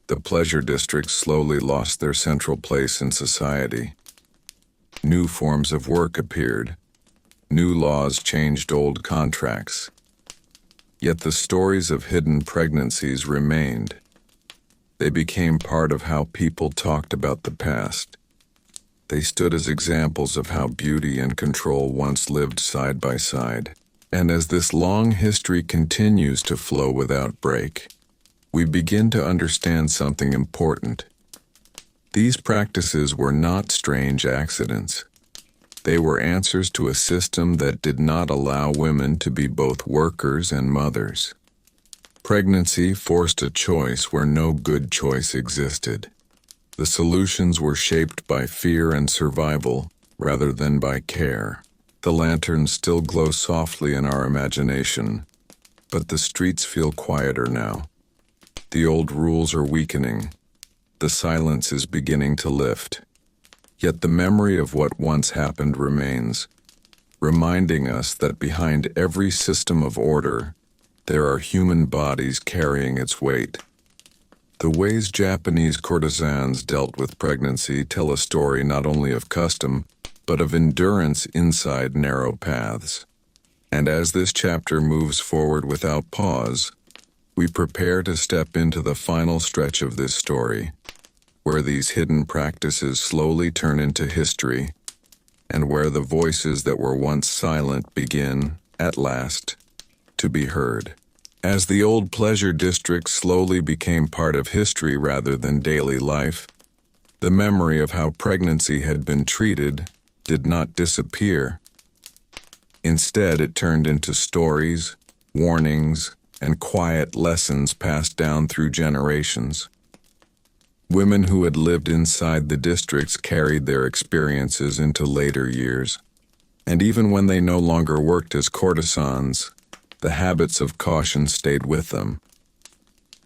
[SPEAKER 1] the pleasure districts slowly lost their central place in society. New forms of work appeared. New laws changed old contracts. Yet the stories of hidden pregnancies remained. They became part of how people talked about the past. They stood as examples of how beauty and control once lived side by side. And as this long history continues to flow without break, we begin to understand something important. These practices were not strange accidents. They were answers to a system that did not allow women to be both workers and mothers. Pregnancy forced a choice where no good choice existed. The solutions were shaped by fear and survival rather than by care. The lanterns still glow softly in our imagination, but the streets feel quieter now. The old rules are weakening. The silence is beginning to lift. Yet the memory of what once happened remains, reminding us that behind every system of order, there are human bodies carrying its weight. The ways Japanese courtesans dealt with pregnancy tell a story not only of custom, but of endurance inside narrow paths. And as this chapter moves forward without pause, we prepare to step into the final stretch of this story, where these hidden practices slowly turn into history, and where the voices that were once silent begin, at last, to be heard. As the old pleasure districts slowly became part of history rather than daily life, the memory of how pregnancy had been treated did not disappear. Instead, it turned into stories, warnings, and quiet lessons passed down through generations. Women who had lived inside the districts carried their experiences into later years, and even when they no longer worked as courtesans, the habits of caution stayed with them.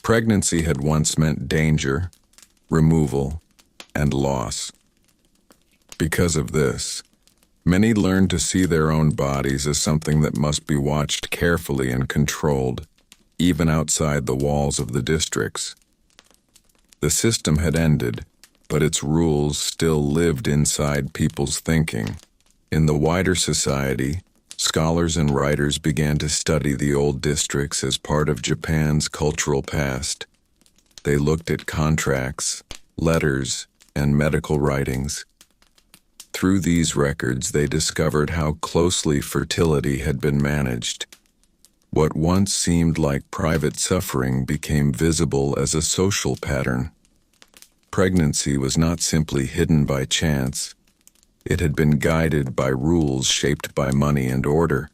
[SPEAKER 1] Pregnancy had once meant danger, removal, and loss. Because of this, many learned to see their own bodies as something that must be watched carefully and controlled, even outside the walls of the districts. The system had ended, but its rules still lived inside people's thinking. In the wider society, scholars and writers began to study the old districts as part of Japan's cultural past. They looked at contracts, letters, and medical writings. Through these records, they discovered how closely fertility had been managed. What once seemed like private suffering became visible as a social pattern. Pregnancy was not simply hidden by chance. It had been guided by rules shaped by money and order.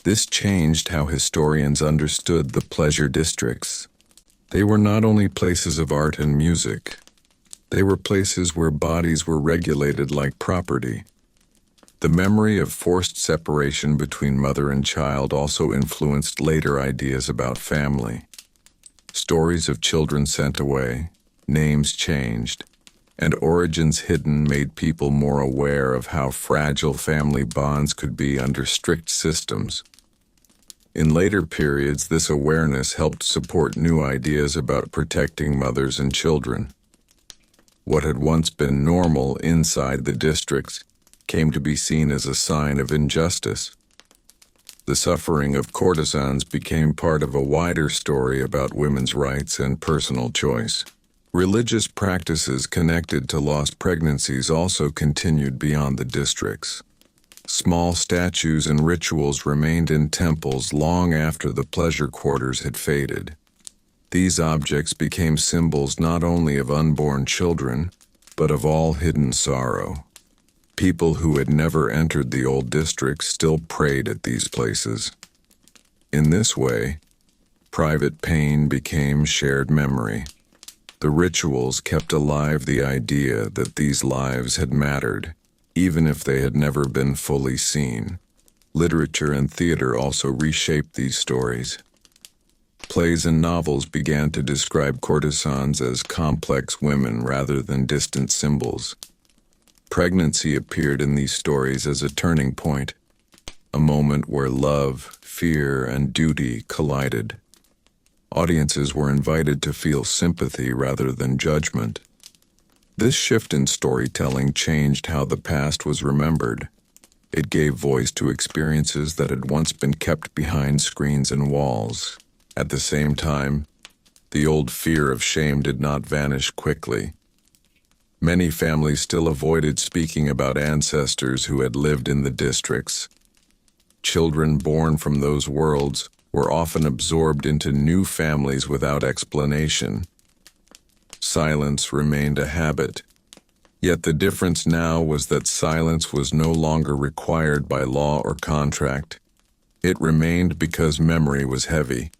[SPEAKER 1] This changed how historians understood the pleasure districts. They were not only places of art and music. They were places where bodies were regulated like property. The memory of forced separation between mother and child also influenced later ideas about family. Stories of children sent away, names changed, and origins hidden made people more aware of how fragile family bonds could be under strict systems. In later periods, this awareness helped support new ideas about protecting mothers and children. What had once been normal inside the districts came to be seen as a sign of injustice. The suffering of courtesans became part of a wider story about women's rights and personal choice. Religious practices connected to lost pregnancies also continued beyond the districts. Small statues and rituals remained in temples long after the pleasure quarters had faded. These objects became symbols not only of unborn children, but of all hidden sorrow. People who had never entered the old districts still prayed at these places. In this way, private pain became shared memory. The rituals kept alive the idea that these lives had mattered, even if they had never been fully seen. Literature and theater also reshaped these stories. Plays and novels began to describe courtesans as complex women rather than distant symbols. Pregnancy appeared in these stories as a turning point, a moment where love, fear, and duty collided. Audiences were invited to feel sympathy rather than judgment. This shift in storytelling changed how the past was remembered. It gave voice to experiences that had once been kept behind screens and walls. At the same time, the old fear of shame did not vanish quickly. Many families still avoided speaking about ancestors who had lived in the districts. Children born from those worlds were often absorbed into new families without explanation. Silence remained a habit, yet the difference now was that silence was no longer required by law or contract. It remained because memory was heavy.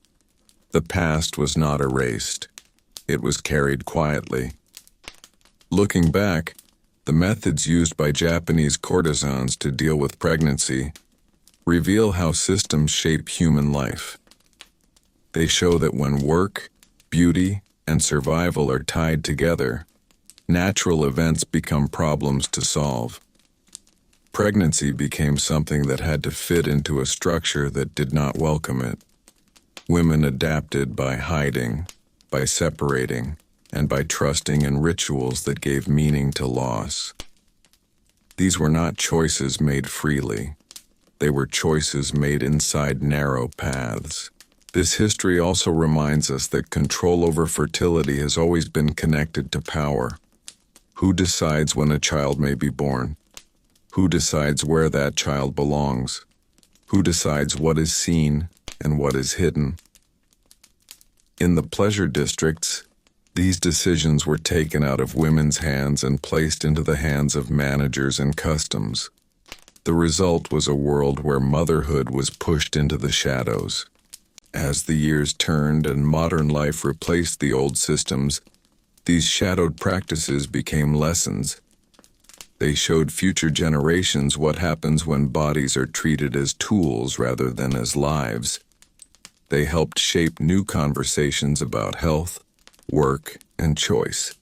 [SPEAKER 1] The past was not erased. It was carried quietly. Looking back, the methods used by Japanese courtesans to deal with pregnancy reveal how systems shape human life. They show that when work, beauty, and survival are tied together, natural events become problems to solve. Pregnancy became something that had to fit into a structure that did not welcome it. Women adapted by hiding, by separating, and by trusting in rituals that gave meaning to loss. These were not choices made freely. They were choices made inside narrow paths. This history also reminds us that control over fertility has always been connected to power. Who decides when a child may be born? Who decides where that child belongs? Who decides what is seen and what is hidden? In the pleasure districts, these decisions were taken out of women's hands and placed into the hands of managers and customs. The result was a world where motherhood was pushed into the shadows. As the years turned and modern life replaced the old systems, these shadowed practices became lessons. They showed future generations what happens when bodies are treated as tools rather than as lives. They helped shape new conversations about health, work, and choice.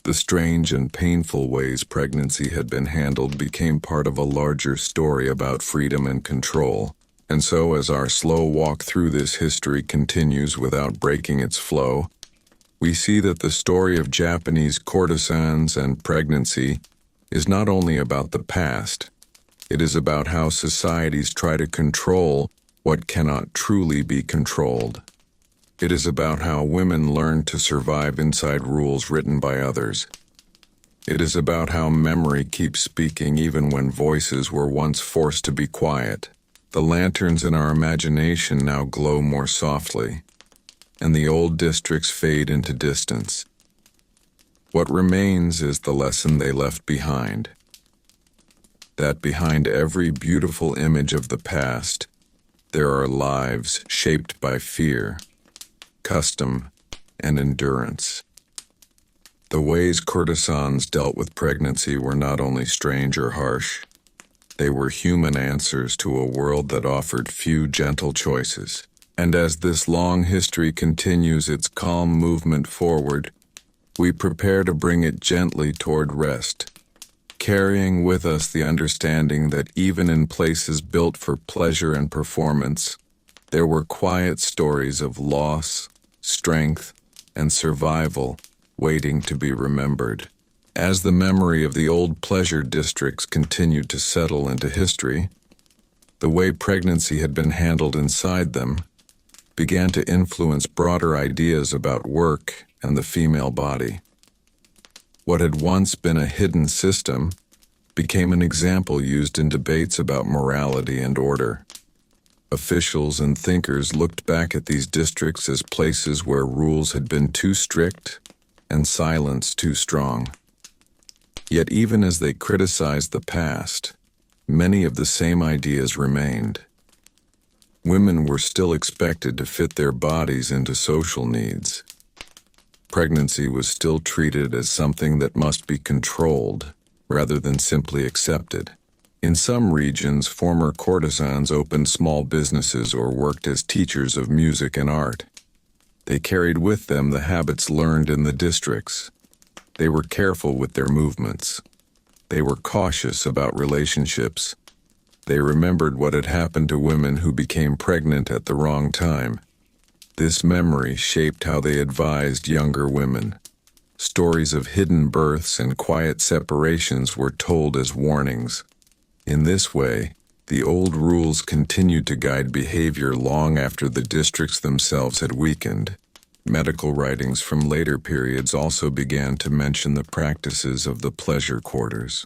[SPEAKER 1] The strange and painful ways pregnancy had been handled became part of a larger story about freedom and control. And so, as our slow walk through this history continues without breaking its flow, we see that the story of Japanese courtesans and pregnancy is not only about the past, it is about how societies try to control what cannot truly be controlled. It is about how women learn to survive inside rules written by others. It is about how memory keeps speaking even when voices were once forced to be quiet. The lanterns in our imagination now glow more softly, and the old districts fade into distance. What remains is the lesson they left behind. That behind every beautiful image of the past, there are lives shaped by fear, custom, and endurance. The ways courtesans dealt with pregnancy were not only strange or harsh, they were human answers to a world that offered few gentle choices. And as this long history continues its calm movement forward, we prepare to bring it gently toward rest, carrying with us the understanding that even in places built for pleasure and performance, there were quiet stories of loss, strength, and survival waiting to be remembered. As the memory of the old pleasure districts continued to settle into history, the way pregnancy had been handled inside them began to influence broader ideas about work and the female body. What had once been a hidden system became an example used in debates about morality and order. Officials and thinkers looked back at these districts as places where rules had been too strict and silence too strong. Yet even as they criticized the past, many of the same ideas remained. Women were still expected to fit their bodies into social needs. Pregnancy was still treated as something that must be controlled rather than simply accepted. In some regions, former courtesans opened small businesses or worked as teachers of music and art. They carried with them the habits learned in the districts. They were careful with their movements. They were cautious about relationships. They remembered what had happened to women who became pregnant at the wrong time. This memory shaped how they advised younger women. Stories of hidden births and quiet separations were told as warnings. In this way, the old rules continued to guide behavior long after the districts themselves had weakened. Medical writings from later periods also began to mention the practices of the pleasure quarters.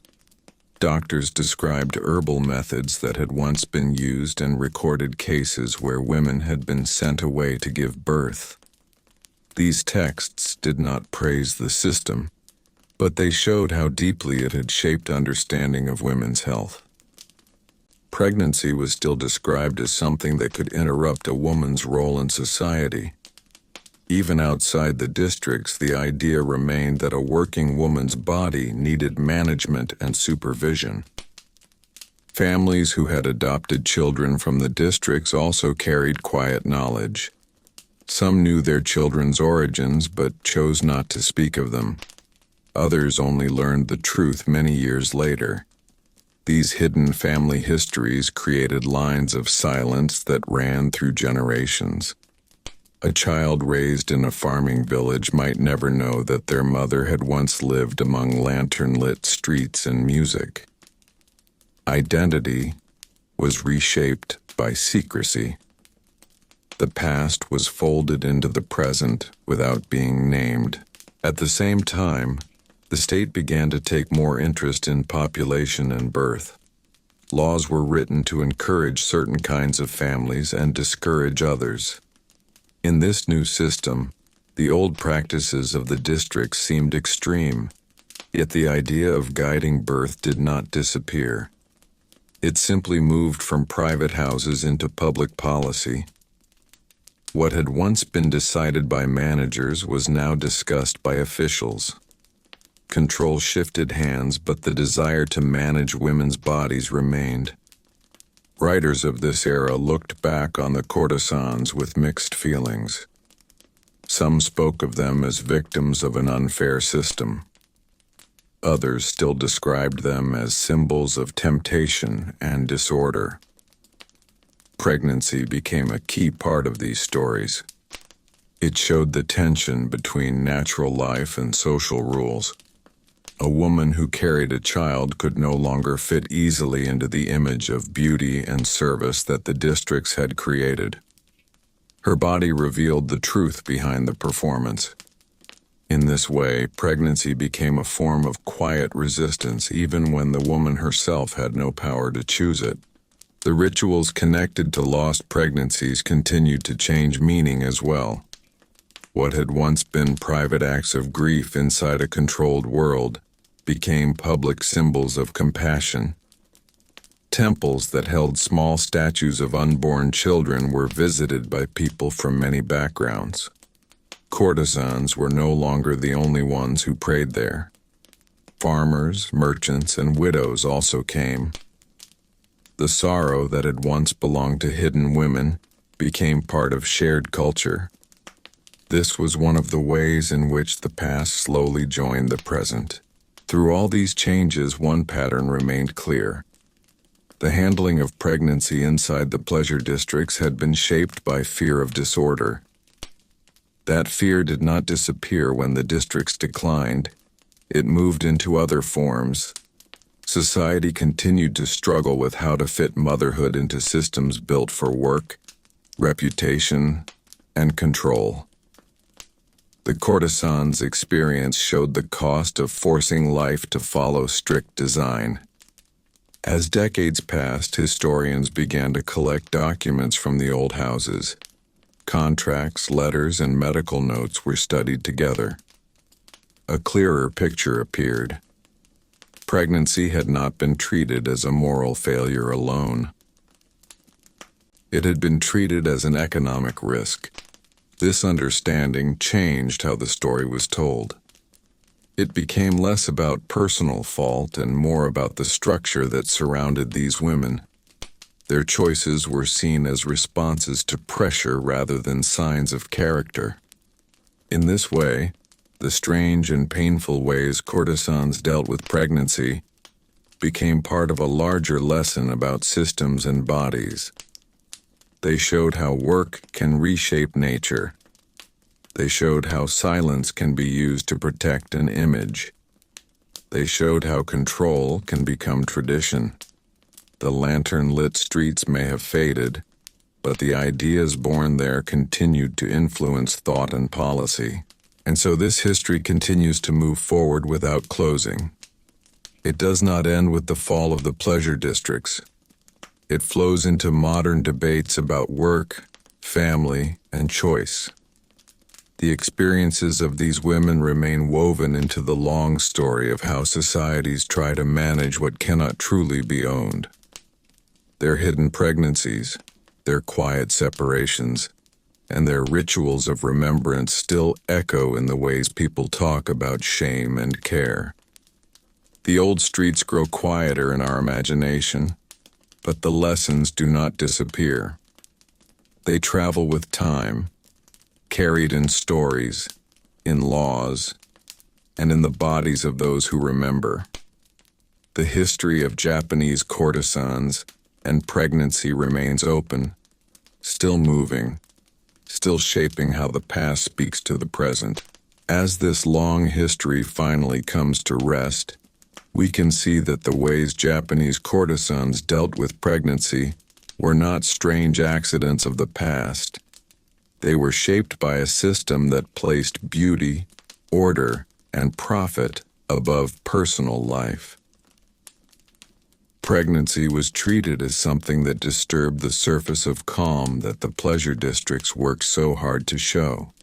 [SPEAKER 1] Doctors described herbal methods that had once been used and recorded cases where women had been sent away to give birth. These texts did not praise the system, but they showed how deeply it had shaped understanding of women's health. Pregnancy was still described as something that could interrupt a woman's role in society. Even outside the districts, the idea remained that a working woman's body needed management and supervision. Families who had adopted children from the districts also carried quiet knowledge. Some knew their children's origins but chose not to speak of them. Others only learned the truth many years later. These hidden family histories created lines of silence that ran through generations. A child raised in a farming village might never know that their mother had once lived among lantern-lit streets and music. Identity was reshaped by secrecy. The past was folded into the present without being named. At the same time, the state began to take more interest in population and birth. Laws were written to encourage certain kinds of families and discourage others. In this new system, the old practices of the districts seemed extreme, yet the idea of guiding birth did not disappear. It simply moved from private houses into public policy. What had once been decided by managers was now discussed by officials. Control shifted hands, but the desire to manage women's bodies remained. Writers of this era looked back on the courtesans with mixed feelings. Some spoke of them as victims of an unfair system. Others still described them as symbols of temptation and disorder. Pregnancy became a key part of these stories. It showed the tension between natural life and social rules. A woman who carried a child could no longer fit easily into the image of beauty and service that the districts had created. Her body revealed the truth behind the performance. In this way, pregnancy became a form of quiet resistance even when the woman herself had no power to choose it. The rituals connected to lost pregnancies continued to change meaning as well. What had once been private acts of grief inside a controlled world became public symbols of compassion. Temples that held small statues of unborn children were visited by people from many backgrounds. Courtesans were no longer the only ones who prayed there. Farmers, merchants, and widows also came. The sorrow that had once belonged to hidden women became part of shared culture. This was one of the ways in which the past slowly joined the present. Through all these changes, one pattern remained clear. The handling of pregnancy inside the pleasure districts had been shaped by fear of disorder. That fear did not disappear when the districts declined. It moved into other forms. Society continued to struggle with how to fit motherhood into systems built for work, reputation, and control. The courtesan's experience showed the cost of forcing life to follow strict design. As decades passed, historians began to collect documents from the old houses. Contracts, letters, and medical notes were studied together. A clearer picture appeared. Pregnancy had not been treated as a moral failure alone. It had been treated as an economic risk. This understanding changed how the story was told. It became less about personal fault and more about the structure that surrounded these women. Their choices were seen as responses to pressure rather than signs of character. In this way, the strange and painful ways courtesans dealt with pregnancy became part of a larger lesson about systems and bodies. They showed how work can reshape nature. They showed how silence can be used to protect an image. They showed how control can become tradition. The lantern-lit streets may have faded, but the ideas born there continued to influence thought and policy. And so this history continues to move forward without closing. It does not end with the fall of the pleasure districts. It flows into modern debates about work, family, and choice. The experiences of these women remain woven into the long story of how societies try to manage what cannot truly be owned. Their hidden pregnancies, their quiet separations, and their rituals of remembrance still echo in the ways people talk about shame and care. The old streets grow quieter in our imagination, but the lessons do not disappear. They travel with time, carried in stories, in laws, and in the bodies of those who remember. The history of Japanese courtesans and pregnancy remains open, still moving, still shaping how the past speaks to the present. As this long history finally comes to rest, we can see that the ways Japanese courtesans dealt with pregnancy were not strange accidents of the past. They were shaped by a system that placed beauty, order, and profit above personal life. Pregnancy was treated as something that disturbed the surface of calm that the pleasure districts worked so hard to show.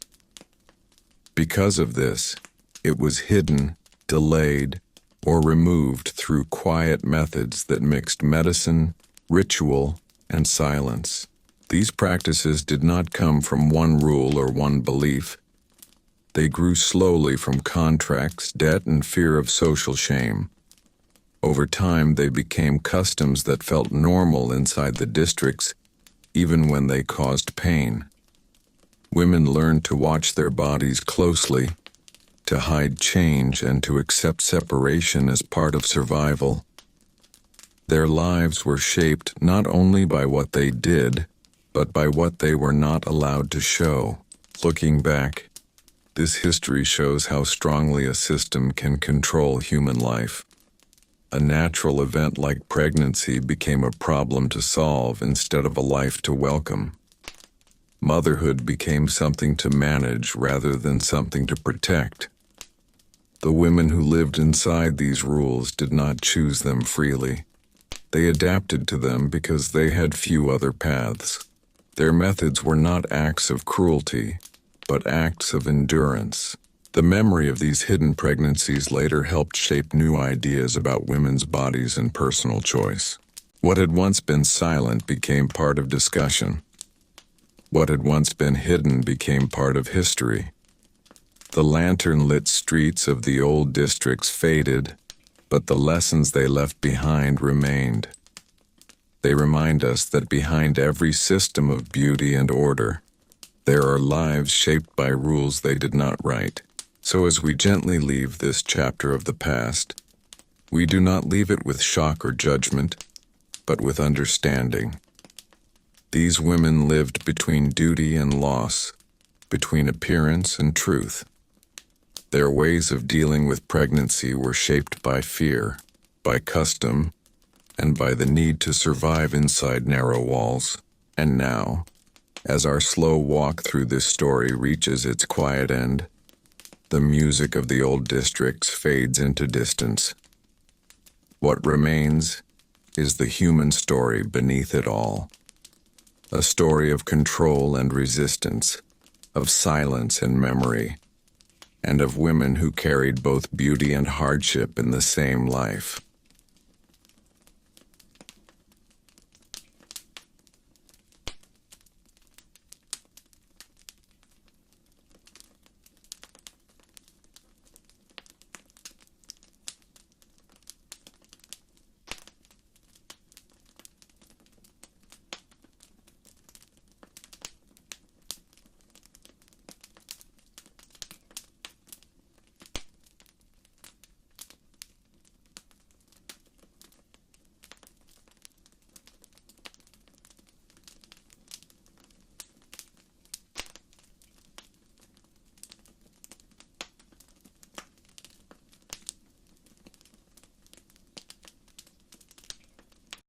[SPEAKER 1] Because of this, it was hidden, delayed, or removed through quiet methods that mixed medicine, ritual, and silence. These practices did not come from one rule or one belief. They grew slowly from contracts, debt, and fear of social shame. Over time, they became customs that felt normal inside the districts, even when they caused pain. Women learned to watch their bodies closely, to hide change, and to accept separation as part of survival. Their lives were shaped not only by what they did, but by what they were not allowed to show. Looking back, this history shows how strongly a system can control human life. A natural event like pregnancy became a problem to solve instead of a life to welcome. Motherhood became something to manage rather than something to protect. The women who lived inside these rules did not choose them freely. They adapted to them because they had few other paths. Their methods were not acts of cruelty, but acts of endurance. The memory of these hidden pregnancies later helped shape new ideas about women's bodies and personal choice. What had once been silent became part of discussion. What had once been hidden became part of history. The lantern-lit streets of the old districts faded, but the lessons they left behind remained. They remind us that behind every system of beauty and order, there are lives shaped by rules they did not write. So as we gently leave this chapter of the past, we do not leave it with shock or judgment, but with understanding. These women lived between duty and loss, between appearance and truth. Their ways of dealing with pregnancy were shaped by fear, by custom, and by the need to survive inside narrow walls. And now, as our slow walk through this story reaches its quiet end, the music of the old districts fades into distance. What remains is the human story beneath it all. A story of control and resistance, of silence and memory, and of women who carried both beauty and hardship in the same life.